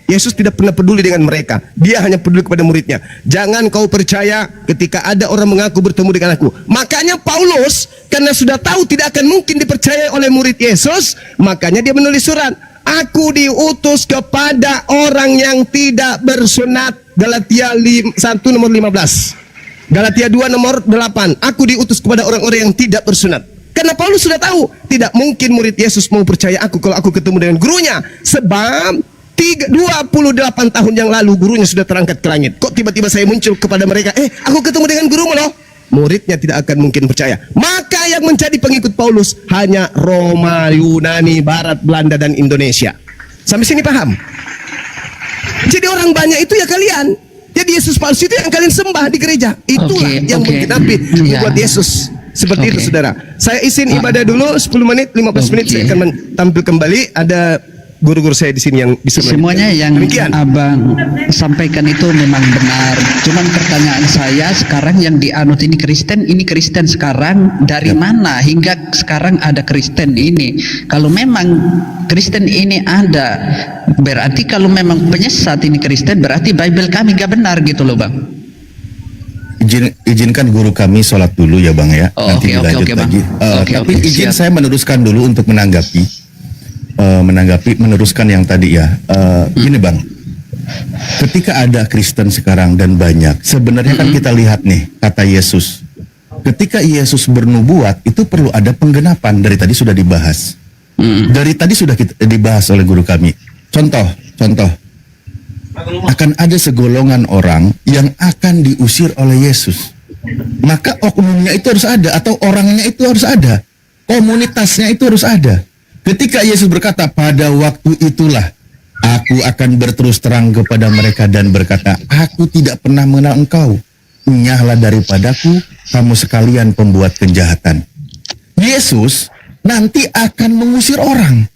Yesus tidak pernah peduli dengan mereka. Dia hanya peduli kepada muridnya. Jangan kau percaya ketika ada orang mengaku bertemu dengan aku. Makanya Paulus, karena sudah tahu tidak akan mungkin dipercaya oleh murid Yesus, makanya dia menulis surat, aku diutus kepada orang yang tidak bersunat. Galatia 1 nomor 15. Galatia 2 nomor 8. Aku diutus kepada orang-orang yang tidak bersunat. Karena Paulus sudah tahu tidak mungkin murid Yesus mau percaya aku kalau aku ketemu dengan gurunya. Sebab 28 tahun yang lalu gurunya sudah terangkat ke langit. Kok tiba-tiba saya muncul kepada mereka, aku ketemu dengan gurumu loh. Muridnya tidak akan mungkin percaya. Maka yang menjadi pengikut Paulus hanya Roma, Yunani, Barat, Belanda, dan Indonesia. Sampai sini paham? Jadi orang banyak itu ya kalian. Jadi Yesus palsu itu yang kalian sembah di gereja. Itulah yang menggenapi membuat Yesus seperti itu, saudara. Saya izin ibadah dulu 10 menit, 15 menit saya akan tampil kembali. Ada guru-guru saya di sini yang bisa semuanya yang demikian. Abang sampaikan itu memang benar. Cuman pertanyaan saya sekarang yang dianut ini Kristen sekarang dari mana hingga sekarang ada Kristen ini? Kalau memang Kristen ini ada, berarti kalau memang penyesat ini Kristen, berarti Bible kami gak benar gitu loh, Bang. Izinkan guru kami sholat dulu ya Bang ya. Nanti dilanjut lagi. Tapi izin saya meneruskan dulu untuk meneruskan yang tadi ya. Gini Bang, ketika ada Kristen sekarang dan banyak, sebenarnya kan kita lihat nih kata Yesus, ketika Yesus bernubuat itu perlu ada penggenapan. Dari tadi sudah dibahas, dari tadi sudah dibahas oleh guru kami. Contoh, akan ada segolongan orang yang akan diusir oleh Yesus. Maka oknumnya itu harus ada, atau orangnya itu harus ada, komunitasnya itu harus ada. Ketika Yesus berkata, pada waktu itulah aku akan berterus terang kepada mereka dan berkata, aku tidak pernah mengenal engkau. Enyahlah daripadaku, kamu sekalian pembuat kejahatan. Yesus nanti akan mengusir orang.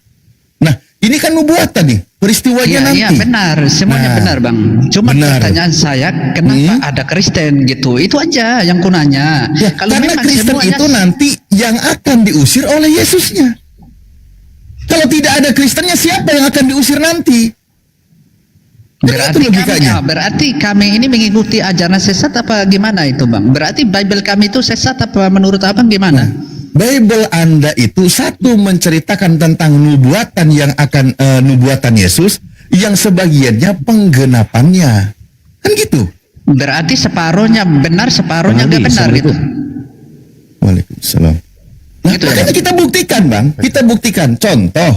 Nah, Ini kan nubuatan nih, peristiwanya Iya, nanti. iya benar, semuanya Nah, benar bang. Cuma benar. pertanyaan saya, kenapa ada Kristen gitu? Itu aja yang kunanya. Ya, Kalau karena memang Kristen semuanya itu nanti yang akan diusir oleh Yesusnya. Kalau tidak ada Kristennya, siapa yang akan diusir nanti? Kan itu logikanya. berarti kami ini mengikuti ajaran sesat apa gimana itu bang? Berarti Bible kami itu sesat apa menurut abang gimana? Bible Anda itu satu menceritakan tentang nubuatan yang akan nubuatan Yesus, yang sebagiannya penggenapannya. Kan gitu. Berarti separuhnya benar, separuhnya nggak benar gitu. Waalaikumsalam. Nah, Gitu ya, makanya Bang? kita buktikan, Bang. Kita buktikan. Contoh,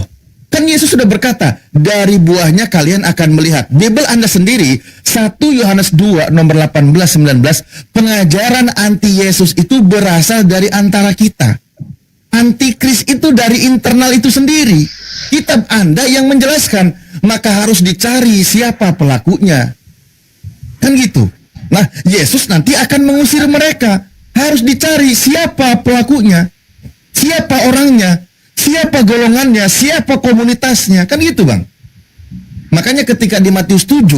kan Yesus sudah berkata, dari buahnya kalian akan melihat. Bible Anda sendiri, 1 Yohanes 2 nomor 18-19, pengajaran anti Yesus itu berasal dari antara kita. Antikris itu dari internal itu sendiri. Kitab Anda yang menjelaskan, maka harus dicari siapa pelakunya. Kan gitu. Nah, Yesus nanti akan mengusir mereka. Harus dicari siapa pelakunya, siapa orangnya, siapa golongannya, siapa komunitasnya. Kan gitu, Bang. Makanya ketika di Matius 7,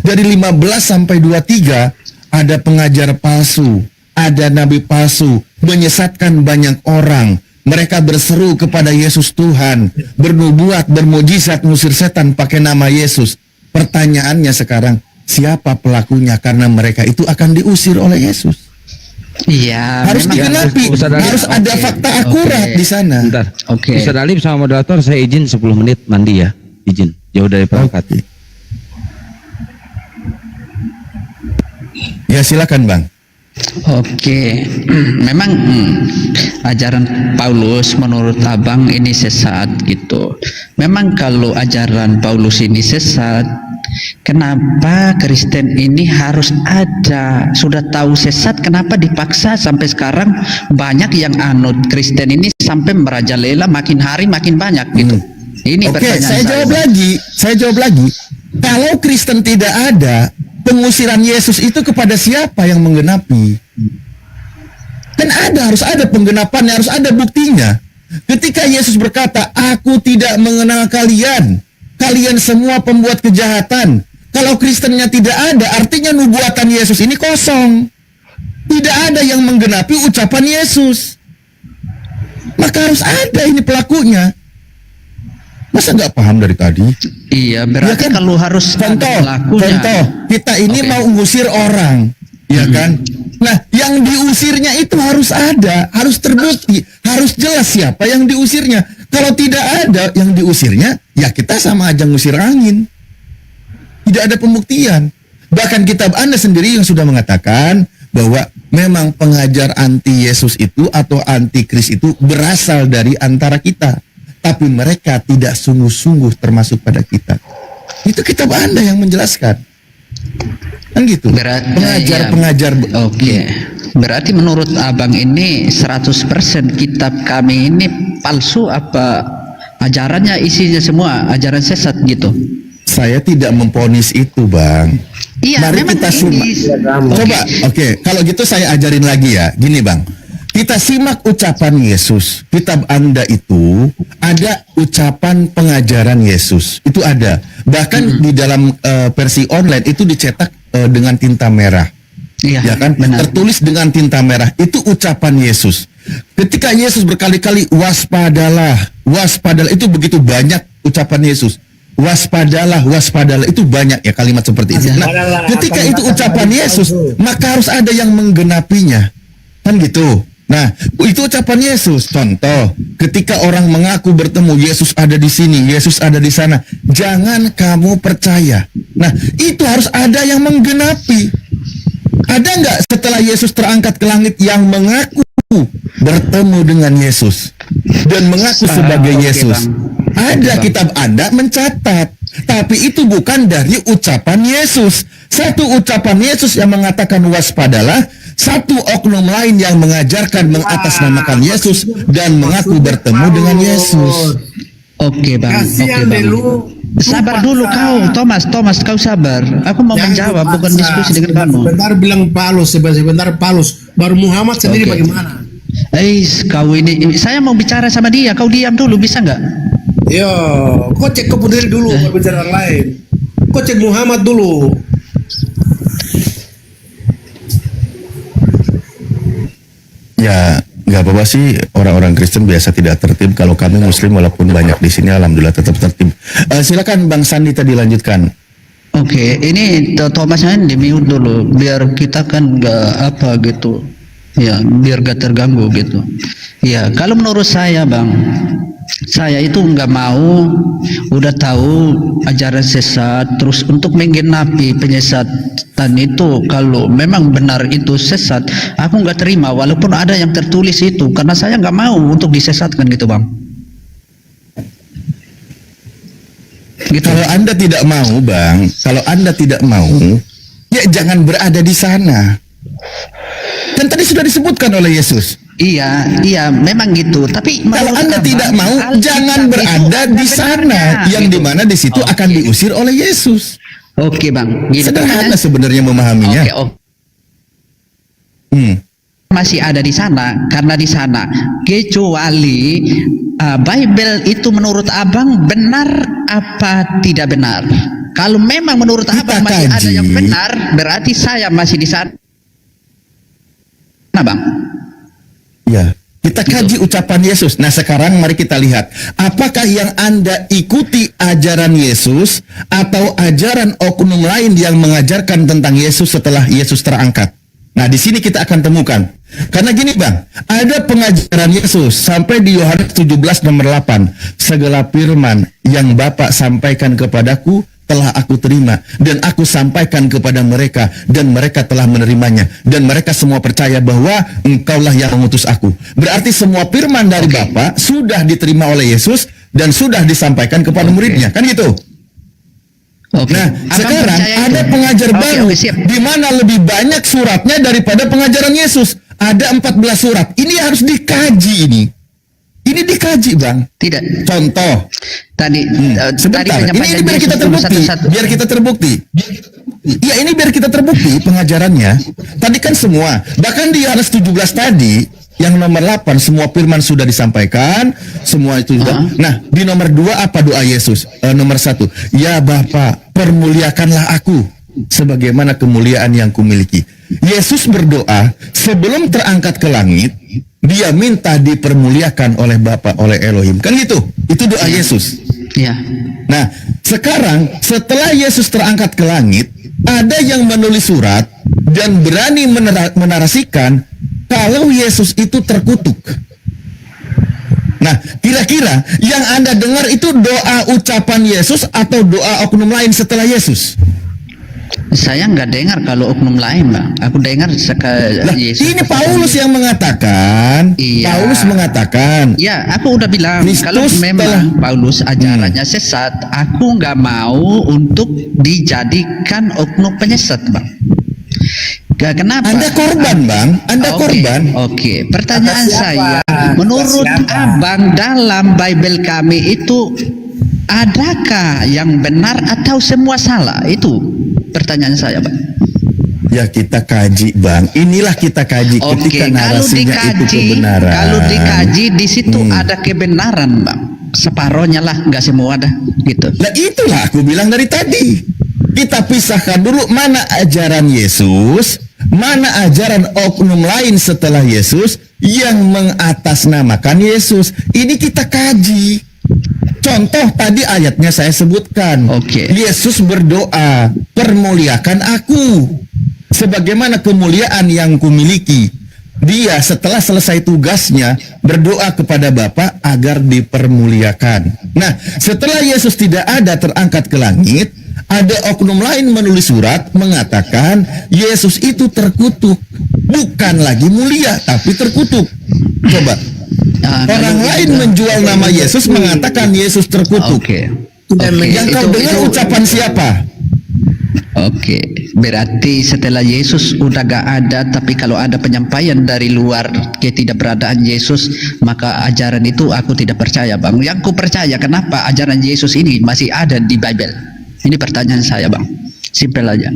dari 15 sampai 23, ada pengajar palsu, ada nabi palsu, menyesatkan banyak orang. Mereka berseru kepada Yesus Tuhan, bernubuat, bermujizat, ngusir setan pakai nama Yesus. Pertanyaannya sekarang, siapa pelakunya? Karena mereka itu akan diusir oleh Yesus. Iya. Harus memang. digenapi, Ustaz Ali, harus ada oke, fakta akurat oke. di sana. Bentar. Oke. Ustaz Alif sama moderator saya izin 10 menit mandi ya. Izin. Jauh dari perangkat. Ya silakan, Bang. Oke, memang ajaran Paulus menurut abang ini sesat gitu. Memang kalau ajaran Paulus ini sesat, kenapa Kristen ini harus ada? Sudah tahu sesat, kenapa dipaksa sampai sekarang banyak yang anut Kristen ini sampai merajalela makin hari makin banyak gitu. Ini Oke, pertanyaan saya jawab Bang. lagi. Saya jawab lagi. Kalau Kristen tidak ada, pengusiran Yesus itu kepada siapa yang menggenapi? Kan harus ada penggenapannya, harus ada buktinya. Ketika Yesus berkata, "Aku tidak mengenal kalian. Kalian semua pembuat kejahatan." Kalau Kristennya tidak ada, artinya nubuatan Yesus ini kosong. Tidak ada yang menggenapi ucapan Yesus. Maka harus ada ini pelakunya. Masa nggak paham dari tadi? Iya, berarti Ya kan? kalau harus ada Contoh, pelakunya. kita ini Oke. mau ngusir orang, ya kan? Nah, yang diusirnya itu harus ada, harus terbukti, harus jelas siapa yang diusirnya. Kalau tidak ada yang diusirnya, ya kita sama aja ngusir angin. Tidak ada pembuktian. Bahkan kitab Anda sendiri yang sudah mengatakan bahwa memang pengajar anti Yesus itu atau anti Kris itu berasal dari antara kita. Tapi mereka tidak sungguh-sungguh termasuk pada kita. Itu kitab Anda yang menjelaskan. Kan gitu. Pengajar-pengajar. Oke. Berarti menurut abang ini 100% kitab kami ini palsu apa ajarannya isinya semua ajaran sesat gitu? Saya tidak memponis itu, Bang. Iya, Mari memang kita ini. simak. Coba, oke. Kalau gitu saya ajarin lagi ya. Gini, Bang. Kita simak ucapan Yesus. Kitab Anda itu ada ucapan pengajaran Yesus. Itu ada. Bahkan di dalam versi online itu dicetak dengan tinta merah. Iya, Ya kan? benar. Tertulis dengan tinta merah. Itu ucapan Yesus. Ketika Yesus berkali-kali waspadalah, waspadalah, itu begitu banyak ucapan Yesus. Waspadalah, waspadalah, itu banyak ya kalimat seperti itu. Nah, ketika itu ucapan Yesus, maka harus ada yang menggenapinya. Kan gitu. Nah, itu ucapan Yesus. Contoh, ketika orang mengaku bertemu, Yesus ada di sini, Yesus ada di sana, jangan kamu percaya. Nah, itu harus ada yang menggenapi. Ada nggak setelah Yesus terangkat ke langit yang mengaku bertemu dengan Yesus dan mengaku sebagai oke, Yesus? Bang. Ada, Bang. kitab Anda mencatat. Tapi itu bukan dari ucapan Yesus. Satu ucapan Yesus yang mengatakan waspadalah, satu oknum lain yang mengajarkan mengatasnamakan Yesus dan mengaku bertemu dengan Yesus. Oke, Bang. Kasihan Oke, Bang. deh lu. Sabar dulu kau, Thomas, kau sabar. Aku mau menjawab, bukan diskusi dengan kamu. Sebentar bilang Paulus, sebentar Paulus. Baru Muhammad sendiri Oke. bagaimana? Kau ini saya mau bicara sama dia, kau diam dulu bisa nggak? Yo, kau cek kau diri dulu baru bicara orang lain. Kau cek Muhammad dulu. Ya, nggak apa-apa sih, orang-orang Kristen biasa tidak tertib. Kalau kami Muslim walaupun banyak di sini, alhamdulillah tetap tertib. Silakan Bang Sandi tadi lanjutkan. Oke, ini Thomasnya di mute dulu biar kita kan nggak apa gitu. Ya, biar gak terganggu gitu. Ya, kalau menurut saya Bang, saya itu nggak mau, udah tahu ajaran sesat, terus untuk menggenapi penyesatan itu, kalau memang benar itu sesat, aku nggak terima walaupun ada yang tertulis itu, karena saya nggak mau untuk disesatkan gitu Bang. Gitu. Kalau Anda tidak mau, Bang, kalau Anda tidak mau, ya jangan berada di sana. Kan tadi sudah disebutkan oleh Yesus. Iya, memang gitu. Tapi Kalau menurut Anda Abang, tidak mau, Alkitab jangan itu berada ada di sana, benarnya, yang gitu. dimana di situ akan Oke. diusir oleh Yesus. Oke Bang, gitu. Sederhana sebenarnya memahaminya. Oke. Hmm. Masih ada di sana, karena di sana kecuali Bible itu menurut Abang benar apa tidak benar. Kalau memang menurut Kita Abang masih ada kaji. yang benar, berarti saya masih di sana Bang. Ya, kita kaji ucapan Yesus. Nah, sekarang mari kita lihat, apakah yang Anda ikuti ajaran Yesus atau ajaran oknum lain yang mengajarkan tentang Yesus setelah Yesus terangkat. Nah, di sini kita akan temukan. Karena gini Bang, ada pengajaran Yesus sampai di Yohanes 17 nomor 8. Segala firman yang Bapa sampaikan kepadaku telah aku terima, dan aku sampaikan kepada mereka, dan mereka telah menerimanya, dan mereka semua percaya bahwa engkaulah yang mengutus aku. Berarti semua firman dari Bapa sudah diterima oleh Yesus dan sudah disampaikan kepada muridnya, kan gitu? Oke. Nah, Abang sekarang percaya itu? ada pengajar Oke, baru siap. di mana lebih banyak suratnya daripada pengajaran Yesus. Ada 14 surat. Ini harus dikaji ini. Ini dikaji, Bang. Tidak. Contoh. Tadi tadi Sebentar. Ini penyampaian biar kita Yesus dulu terbukti. satu-satu. Biar kita terbukti. Ya, ini biar kita terbukti pengajarannya. Tadi kan semua. Bahkan di Yohanes 17 tadi, yang nomor 8 semua firman sudah disampaikan, semua itu sudah. Nah, di nomor 2 apa doa Yesus? Nomor 1, ya Bapa, permuliakanlah aku sebagaimana kemuliaan yang kumiliki. Yesus berdoa sebelum terangkat ke langit, dia minta dipermuliakan oleh Bapa, oleh Elohim. Kan gitu? Itu doa Yesus. Ya. Nah, sekarang setelah Yesus terangkat ke langit, ada yang menulis surat dan berani menarasikan kalau Yesus itu terkutuk. Nah, kira-kira yang Anda dengar itu doa ucapan Yesus atau doa oknum lain setelah Yesus? Saya nggak dengar kalau oknum lain, Bang. Aku dengar Lah, Yesus. ini Paulus yang mengatakan. Iya. Paulus mengatakan. Ya, aku udah bilang Kristus kalau memang telah- Paulus ajarannya sesat, aku nggak mau untuk dijadikan oknum penyesat, Bang. Kenapa? Anda korban, Bang. Anda Oke, korban. Oke, pertanyaan Atas siapa? saya, Atas menurut siapa? Abang dalam Bible kami itu adakah yang benar atau semua salah? Itu pertanyaan saya, Bang. Ya, kita kaji, Bang. Inilah kita kaji Oke, ketika kalau narasinya itu dikaji, kebenaran. kalau dikaji di situ ada kebenaran, Bang. Separohnya lah, nggak semua dah, gitu. Nah, itulah aku bilang dari tadi. Kita pisahkan dulu mana ajaran Yesus, mana ajaran oknum lain setelah Yesus yang mengatasnamakan Yesus. Ini kita kaji. Contoh tadi ayatnya saya sebutkan. Oke. Yesus berdoa, permuliakan aku sebagaimana kemuliaan yang kumiliki. Dia setelah selesai tugasnya berdoa kepada Bapa agar dipermuliakan. Nah, setelah Yesus tidak ada terangkat ke langit, ada oknum lain menulis surat mengatakan Yesus itu terkutuk. Bukan lagi mulia, tapi terkutuk. Coba. Orang lain menjual nama Yesus mengatakan Yesus terkutuk. Oke. Yang kau dengar ucapan siapa? Oke, berarti setelah Yesus udah gak ada, tapi kalau ada penyampaian dari luar ketidakberadaan Yesus, maka ajaran itu aku tidak percaya, Bang. Yang ku percaya, kenapa ajaran Yesus ini masih ada di Bible? Ini pertanyaan saya, Bang. Simpel aja.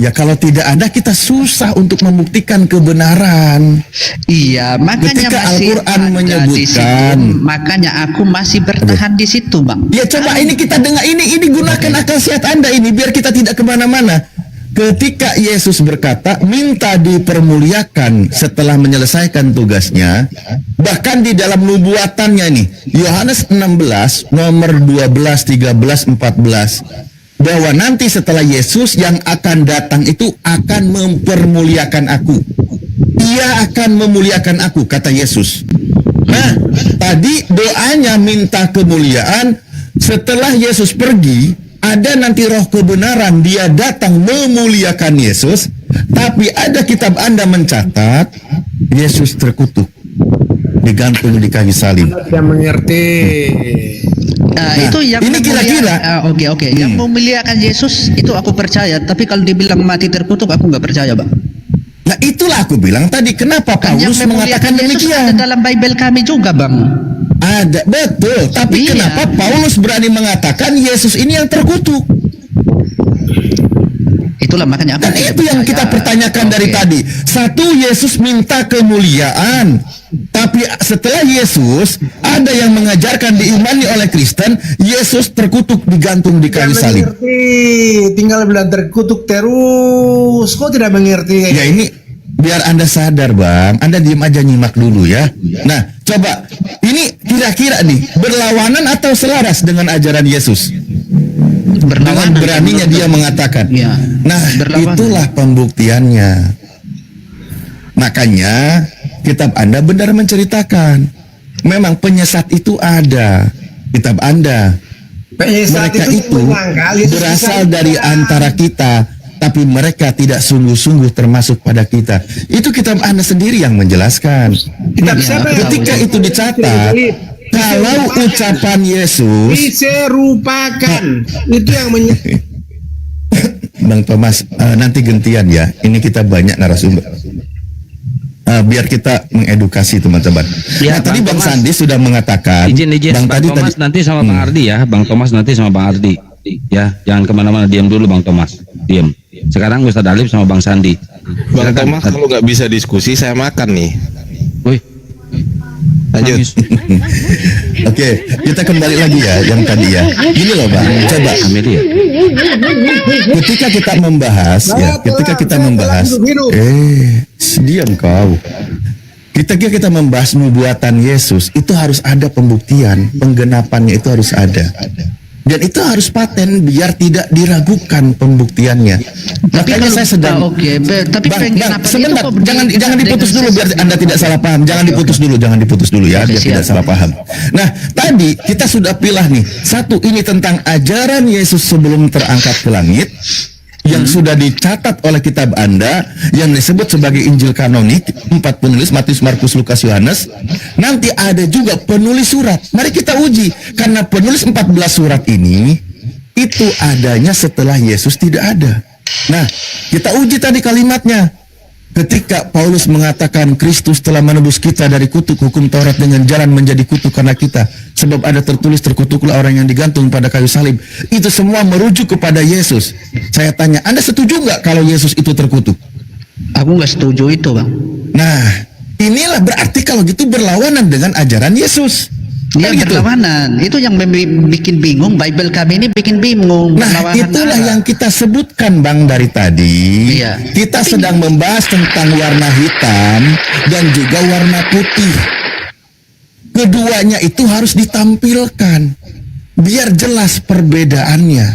Ya kalau tidak ada kita susah untuk membuktikan kebenaran. Iya, makanya Ketika masih Al-Quran ada di menyebutkan. situ. Makanya aku masih bertahan di situ, Bang. Ya coba ini kita dengar, ini gunakan akal sehat Anda ini biar kita tidak kemana-mana. Ketika Yesus berkata minta dipermuliakan setelah menyelesaikan tugasnya, bahkan di dalam nubuatannya nih, Yohanes 16 nomor 12, 13, 14, bahwa nanti setelah Yesus yang akan datang itu akan mempermuliakan aku. Ia akan memuliakan aku, kata Yesus. Nah, tadi doanya minta kemuliaan. Setelah Yesus pergi, ada nanti roh kebenaran, dia datang memuliakan Yesus. Tapi ada kitab Anda mencatat, Yesus terkutuk, digantung di kayu salib. Tidak mengerti. Nah, itu yang ini kira-kira oke. Yang memuliakan Yesus itu aku percaya, tapi kalau dibilang mati terkutuk aku nggak percaya, Bang. Nah itulah aku bilang tadi, kenapa Kan yang Paulus mengatakan memuliakan Yesus ada demikian? dalam Bible kami juga, Bang. Ada, betul. Tapi Iya. kenapa Paulus berani mengatakan Yesus ini yang terkutuk? Itulah makanya aku Dan tidak itu yang percaya. kita pertanyakan dari Oke. tadi. Satu, Yesus minta kemuliaan. Tapi setelah Yesus, ada yang mengajarkan diimani oleh Kristen, Yesus terkutuk digantung di kayu Tidak salib. mengerti. Tinggal bilang terkutuk terus. Kok tidak mengerti? Ya ini biar Anda sadar Bang, Anda diam aja nyimak dulu ya. Nah, coba ini kira-kira nih berlawanan atau selaras dengan ajaran Yesus? Dengan Berlawanan. beraninya dia mengatakan. Iya, Nah, berlawanan. itulah pembuktiannya. Makanya kitab Anda benar menceritakan. Memang penyesat itu ada. Kitab Anda. Penyesat Mereka itu menyangkal Yesus berasal bisa dari datang. antara kita, tapi mereka tidak sungguh-sungguh termasuk pada kita. Itu kitab Anda sendiri yang menjelaskan. Kitab Nah, siapa yang ketika tahu? itu dicatat, kalau ucapan Yesus, diserupakan. Itu yang Bang Thomas, nanti gantian ya. Ini kita banyak narasumber. Biar kita mengedukasi teman-teman. Ya, Nah, tadi Bang Bang Thomas. Sandi sudah mengatakan. Izin Bang tadi Thomas nanti sama Bang Ardi ya. Bang Thomas nanti sama Bang Ardi. Ya, jangan kemana-mana, diam dulu Bang Thomas. Diam. Sekarang Ustadz Alif sama Bang Sandi. Bang Silakan, Thomas Ustadz. kalau nggak bisa diskusi saya makan nih. Wih, Lanjut. nangis. Oke, kita kembali lagi ya yang tadi ya. Gini loh Bang, coba Amelia. ketika kita membahas ya, ketika kita membahas, diam kau. Ketika kita membahas nubuatan Yesus, itu harus ada pembuktian, penggenapannya itu harus ada. Dan itu harus paten biar tidak diragukan pembuktiannya. Makanya kalau- saya sedang oke, tapi Bang, penggenapan itu sebentar, kok jangan dengan diputus dulu biar Anda tidak salah paham. Jangan diputus dulu ya, Oke, biar siap. tidak salah paham. Nah, tadi kita sudah pilah nih. Satu, ini tentang ajaran Yesus sebelum terangkat ke langit yang sudah dicatat oleh kitab Anda yang disebut sebagai Injil kanonik, 4 penulis Matius, Markus, Lukas, Yohanes. Nanti ada juga penulis surat. Mari kita uji karena penulis 14 surat ini itu adanya setelah Yesus tidak ada. Nah, kita uji tadi kalimatnya. Ketika Paulus mengatakan Kristus telah menebus kita dari kutuk hukum Taurat dengan jalan menjadi kutuk karena kita, sebab ada tertulis terkutuklah orang yang digantung pada kayu salib. Itu semua merujuk kepada Yesus. Saya tanya, Anda setuju nggak kalau Yesus itu terkutuk? Aku nggak setuju itu, Bang. Nah, inilah berarti kalau gitu berlawanan dengan ajaran Yesus. Dia Kan gitu. berlawanan. Itu yang bikin bingung. Bible kami ini bikin bingung. Nah, Berlawanan itulah arah. yang kita sebutkan Bang dari tadi. Iya. Kita sedang membahas tentang warna hitam dan juga warna putih. Keduanya itu harus ditampilkan biar jelas perbedaannya.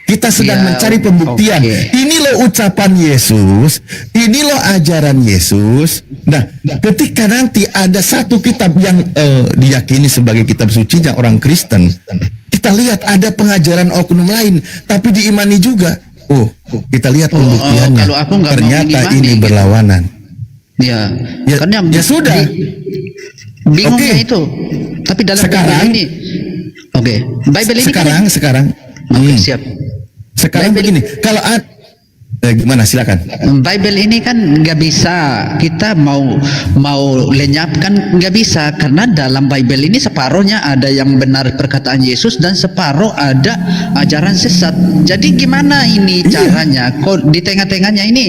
Kita sedang Iya, mencari pembuktian. oke. Ini loh ucapan Yesus, ini loh ajaran Yesus. Nah, ketika nanti ada satu kitab yang diyakini sebagai kitab suci yang orang Kristen, kita lihat ada pengajaran oknum lain, tapi diimani juga. Oh, kita lihat pembuktiannya. kalau aku nggak mau Ternyata mengimani, ini gitu. berlawanan. Ya, Ya, kan yang ya sudah. bingungnya Oke. itu. Tapi dalam Sekarang- Bible ini, oke, Bible ini Sekarang kan, oke, Hmm. siap. Sekarang Bible- begini, kalau Gimana, silakan. Bible ini kan nggak bisa kita mau lenyapkan, nggak bisa, karena dalam Bible ini separuhnya ada yang benar perkataan Yesus dan separuh ada ajaran sesat. Jadi gimana ini caranya? Kok di tengah-tengahnya ini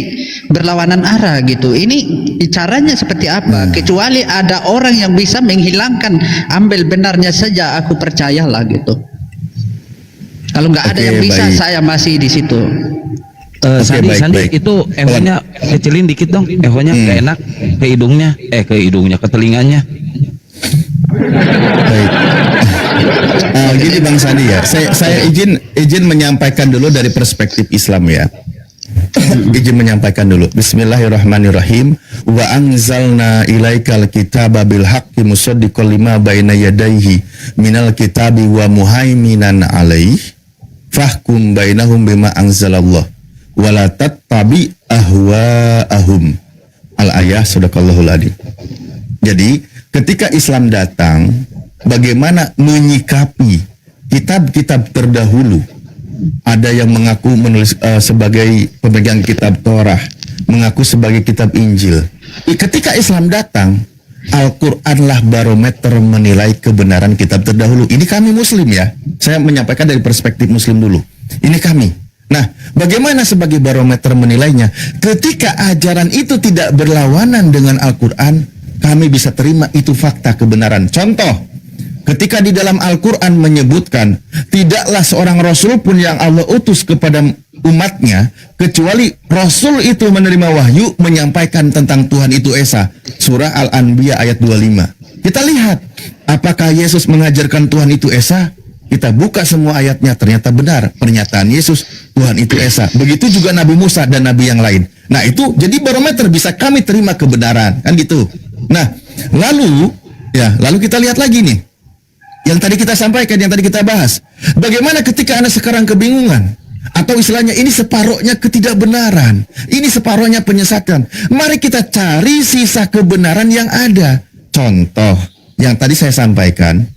berlawanan arah gitu? Ini caranya seperti apa? Kecuali ada orang yang bisa menghilangkan, ambil benarnya saja, aku percayalah gitu. Kalau nggak ada Oke, yang bisa, baik. saya masih di situ. Sandi, baik, Sandi baik. itu ehonya kecilin dikit dong, ehonya nggak enak ke hidungnya, ke telinganya. Baik. Gini Bang Sandi ya, saya izin menyampaikan dulu dari perspektif Islam ya. Izin menyampaikan dulu. Bismillahirrahmanirrahim. Wa anzalna ilaikal kitaba bil haqqi musaddiqan lima baina yadayhi minal kitabi wa muhaiminan alaihi fahkum bainahum bima anzalallah wa la tattabi ahwaahum. Al-ayah sadaqallahul adim. Jadi, ketika Islam datang, bagaimana menyikapi kitab-kitab terdahulu? Ada yang mengaku menulis sebagai pemegang kitab Torah, mengaku sebagai kitab Injil. Ketika Islam datang, Al-Qur'anlah barometer menilai kebenaran kitab terdahulu. Ini kami Muslim ya. Saya menyampaikan dari perspektif Muslim dulu. Ini kami. Nah, bagaimana sebagai barometer menilainya? Ketika ajaran itu tidak berlawanan dengan Al-Quran, kami bisa terima itu fakta kebenaran. Contoh, ketika di dalam Al-Quran menyebutkan, tidaklah seorang Rasul pun yang Allah utus kepada umatnya, kecuali Rasul itu menerima wahyu menyampaikan tentang Tuhan itu Esa. Surah Al-Anbiya ayat 25. Kita lihat, apakah Yesus mengajarkan Tuhan itu Esa? Kita buka semua ayatnya, ternyata benar pernyataan Yesus, Tuhan itu Esa. Begitu juga Nabi Musa dan Nabi yang lain. Nah itu jadi barometer, bisa kami terima kebenaran, kan gitu. Nah lalu kita lihat lagi nih, yang tadi kita sampaikan, yang tadi kita bahas. Bagaimana ketika Anda sekarang kebingungan, atau istilahnya ini separohnya ketidakbenaran, ini separohnya penyesatan. Mari kita cari sisa kebenaran yang ada. Contoh yang tadi saya sampaikan,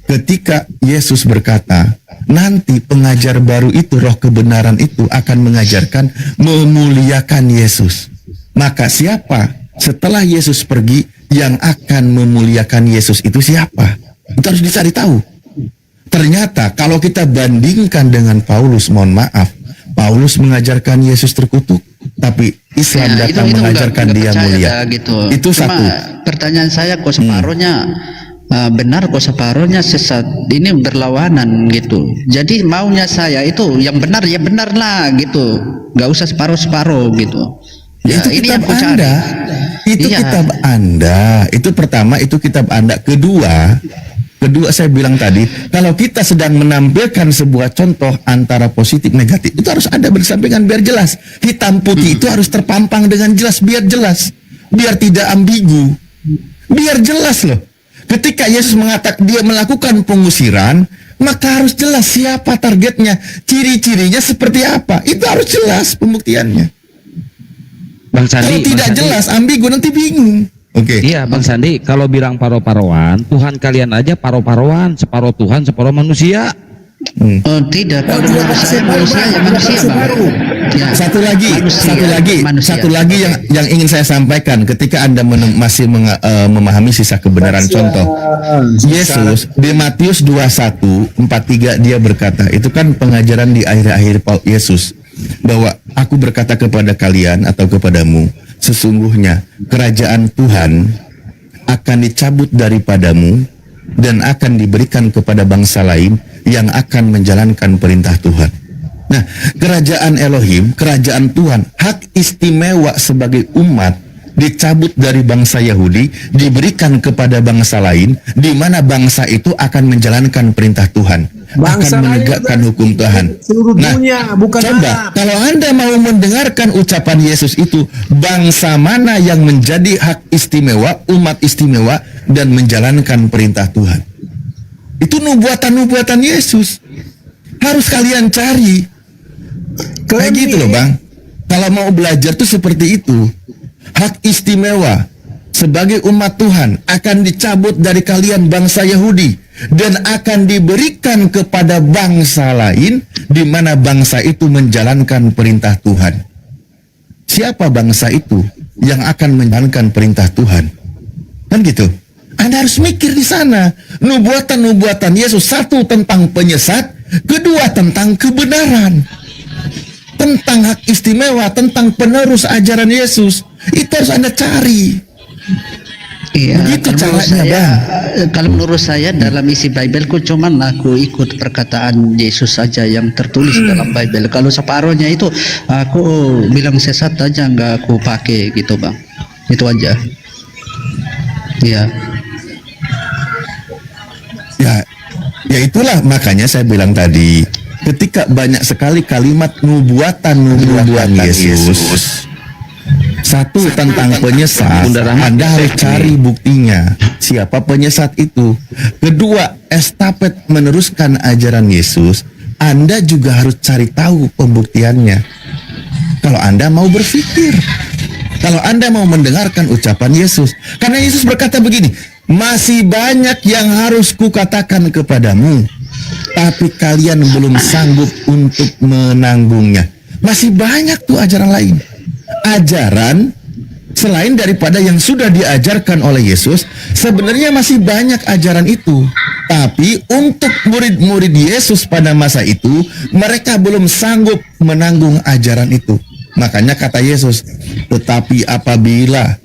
ketika Yesus berkata, nanti pengajar baru itu, roh kebenaran itu akan mengajarkan memuliakan Yesus. Maka siapa setelah Yesus pergi yang akan memuliakan Yesus itu siapa? Itu harus dicari tahu. Ternyata kalau kita bandingkan dengan Paulus, mohon maaf, Paulus mengajarkan Yesus terkutuk, tapi Islam datang mengajarkan nggak dia percaya mulia. Gitu. Itu Cuma satu. pertanyaan saya, kok separuhnya benar, kok separuhnya sesat? Ini berlawanan gitu. Jadi maunya saya itu yang benar, ya benar lah gitu, nggak usah separuh-separuh gitu. Ya, Itu ini kitab yang ku cari. Anda. Itu Iya. kitab Anda. Itu pertama, itu kitab Anda. Kedua saya bilang tadi, kalau kita sedang menampilkan sebuah contoh antara positif negatif, itu harus ada bersampingan biar jelas. Hitam putih itu harus terpampang dengan jelas, biar jelas, biar tidak ambigu, biar jelas loh. Ketika Yesus mengatakan dia melakukan pengusiran, maka harus jelas siapa targetnya, ciri-cirinya seperti apa. Itu harus jelas pembuktiannya. Bang Sandi, Kalau tidak Bang Sandi, jelas, ambigu, nanti bingung. Oke. Iya Bang Sandi, kalau bilang paro-paroan, Tuhan kalian aja paro-paroan, separuh Tuhan, separuh manusia. Oh tidak, kalau manusia ya manusia Bang. Ya, Satu lagi yang ingin saya sampaikan ketika Anda memahami sisa kebenaran. Contoh, Yesus di Matius 21:43 dia berkata, itu kan pengajaran di akhir-akhir Yesus, bahwa aku berkata kepada kalian atau kepadamu, sesungguhnya kerajaan Tuhan akan dicabut daripadamu dan akan diberikan kepada bangsa lain yang akan menjalankan perintah Tuhan. Nah, kerajaan Elohim, kerajaan Tuhan, hak istimewa sebagai umat dicabut dari bangsa Yahudi, diberikan kepada bangsa lain, di mana bangsa itu akan menjalankan perintah Tuhan, Bangsa akan lain menegakkan juga hukum Tuhan. seluruh dunia, bukan coba Arab. kalau Anda mau mendengarkan ucapan Yesus itu, bangsa mana yang menjadi hak istimewa, umat istimewa, dan menjalankan perintah Tuhan? Itu nubuatan-nubuatan Yesus. Harus kalian cari. Kayak gitu loh Bang. Kalau mau belajar tuh seperti itu. Hak istimewa sebagai umat Tuhan akan dicabut dari kalian bangsa Yahudi dan akan diberikan kepada bangsa lain, di mana bangsa itu menjalankan perintah Tuhan. siapa bangsa itu yang akan menjalankan perintah Tuhan? Kan gitu. Anda harus mikir di sana. Nubuatan-nubuatan Yesus, satu tentang penyesat, kedua tentang kebenaran, tentang hak istimewa, tentang penerus ajaran Yesus. Itu harus Anda cari. Iya, Begitu kalau menurut caranya, saya, Bang. kalau menurut saya dalam isi Bibelku cuman aku ikut perkataan Yesus saja yang tertulis dalam Bible. Kalau separuhnya itu aku bilang sesat aja, nggak aku pakai gitu, Bang. Itu aja. Iya. Ya itulah makanya saya bilang tadi, ketika banyak sekali kalimat nubuatan Yesus, satu tentang penyesat, Anda harus cari buktinya. Siapa penyesat itu? Kedua, estafet meneruskan ajaran Yesus, Anda juga harus cari tahu pembuktiannya. Kalau Anda mau berpikir, kalau Anda mau mendengarkan ucapan Yesus, karena Yesus berkata begini, masih banyak yang harus kukatakan kepadamu, tapi kalian belum sanggup untuk menanggungnya. Masih banyak tuh ajaran lain. Ajaran selain daripada yang sudah diajarkan oleh Yesus, sebenarnya masih banyak ajaran itu. Tapi untuk murid-murid Yesus pada masa itu, mereka belum sanggup menanggung ajaran itu. Makanya kata Yesus, tetapi apabila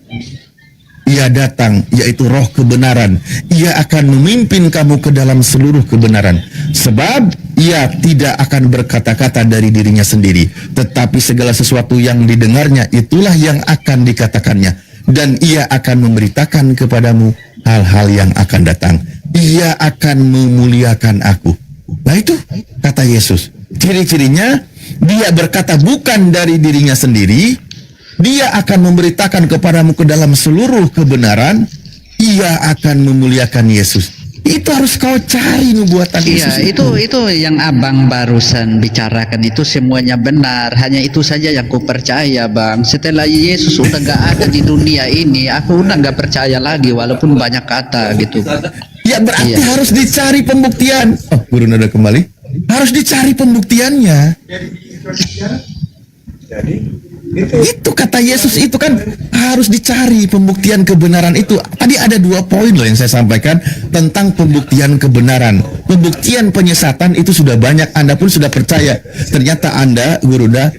Ia datang, yaitu roh kebenaran, Ia akan memimpin kamu ke dalam seluruh kebenaran. Sebab Ia tidak akan berkata-kata dari dirinya sendiri, tetapi segala sesuatu yang didengarnya, itulah yang akan dikatakannya. Dan Ia akan memberitakan kepadamu hal-hal yang akan datang. Ia akan memuliakan aku. Nah itu kata Yesus. Ciri-cirinya, Dia berkata bukan dari dirinya sendiri, Dia akan memberitakan kepadamu ke dalam seluruh kebenaran. Ia akan memuliakan Yesus. Itu harus kau cari nubuatan Yesus. Iya, itu yang abang barusan bicarakan itu semuanya benar. Hanya itu saja yang ku percaya, Bang. Setelah Yesus udah gak ada di dunia ini, aku udah gak percaya lagi walaupun banyak kata gitu. Ya berarti Iya. harus dicari pembuktian. Oh, guru nada kembali. Harus dicari pembuktiannya. Itu kata Yesus itu kan harus dicari pembuktian kebenaran itu. Tadi ada 2 poin loh yang saya sampaikan tentang pembuktian kebenaran. Pembuktian penyesatan itu sudah banyak, Anda pun sudah percaya. Ternyata Anda, Guruda,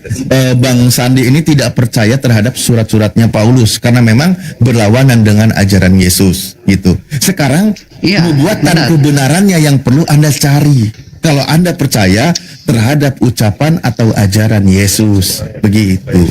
Bang Sandi ini tidak percaya terhadap surat-suratnya Paulus karena memang berlawanan dengan ajaran Yesus gitu. Sekarang Iya, nubuatan benar. kebenarannya yang perlu Anda cari. Kalau Anda percaya terhadap ucapan atau ajaran Yesus, begitu.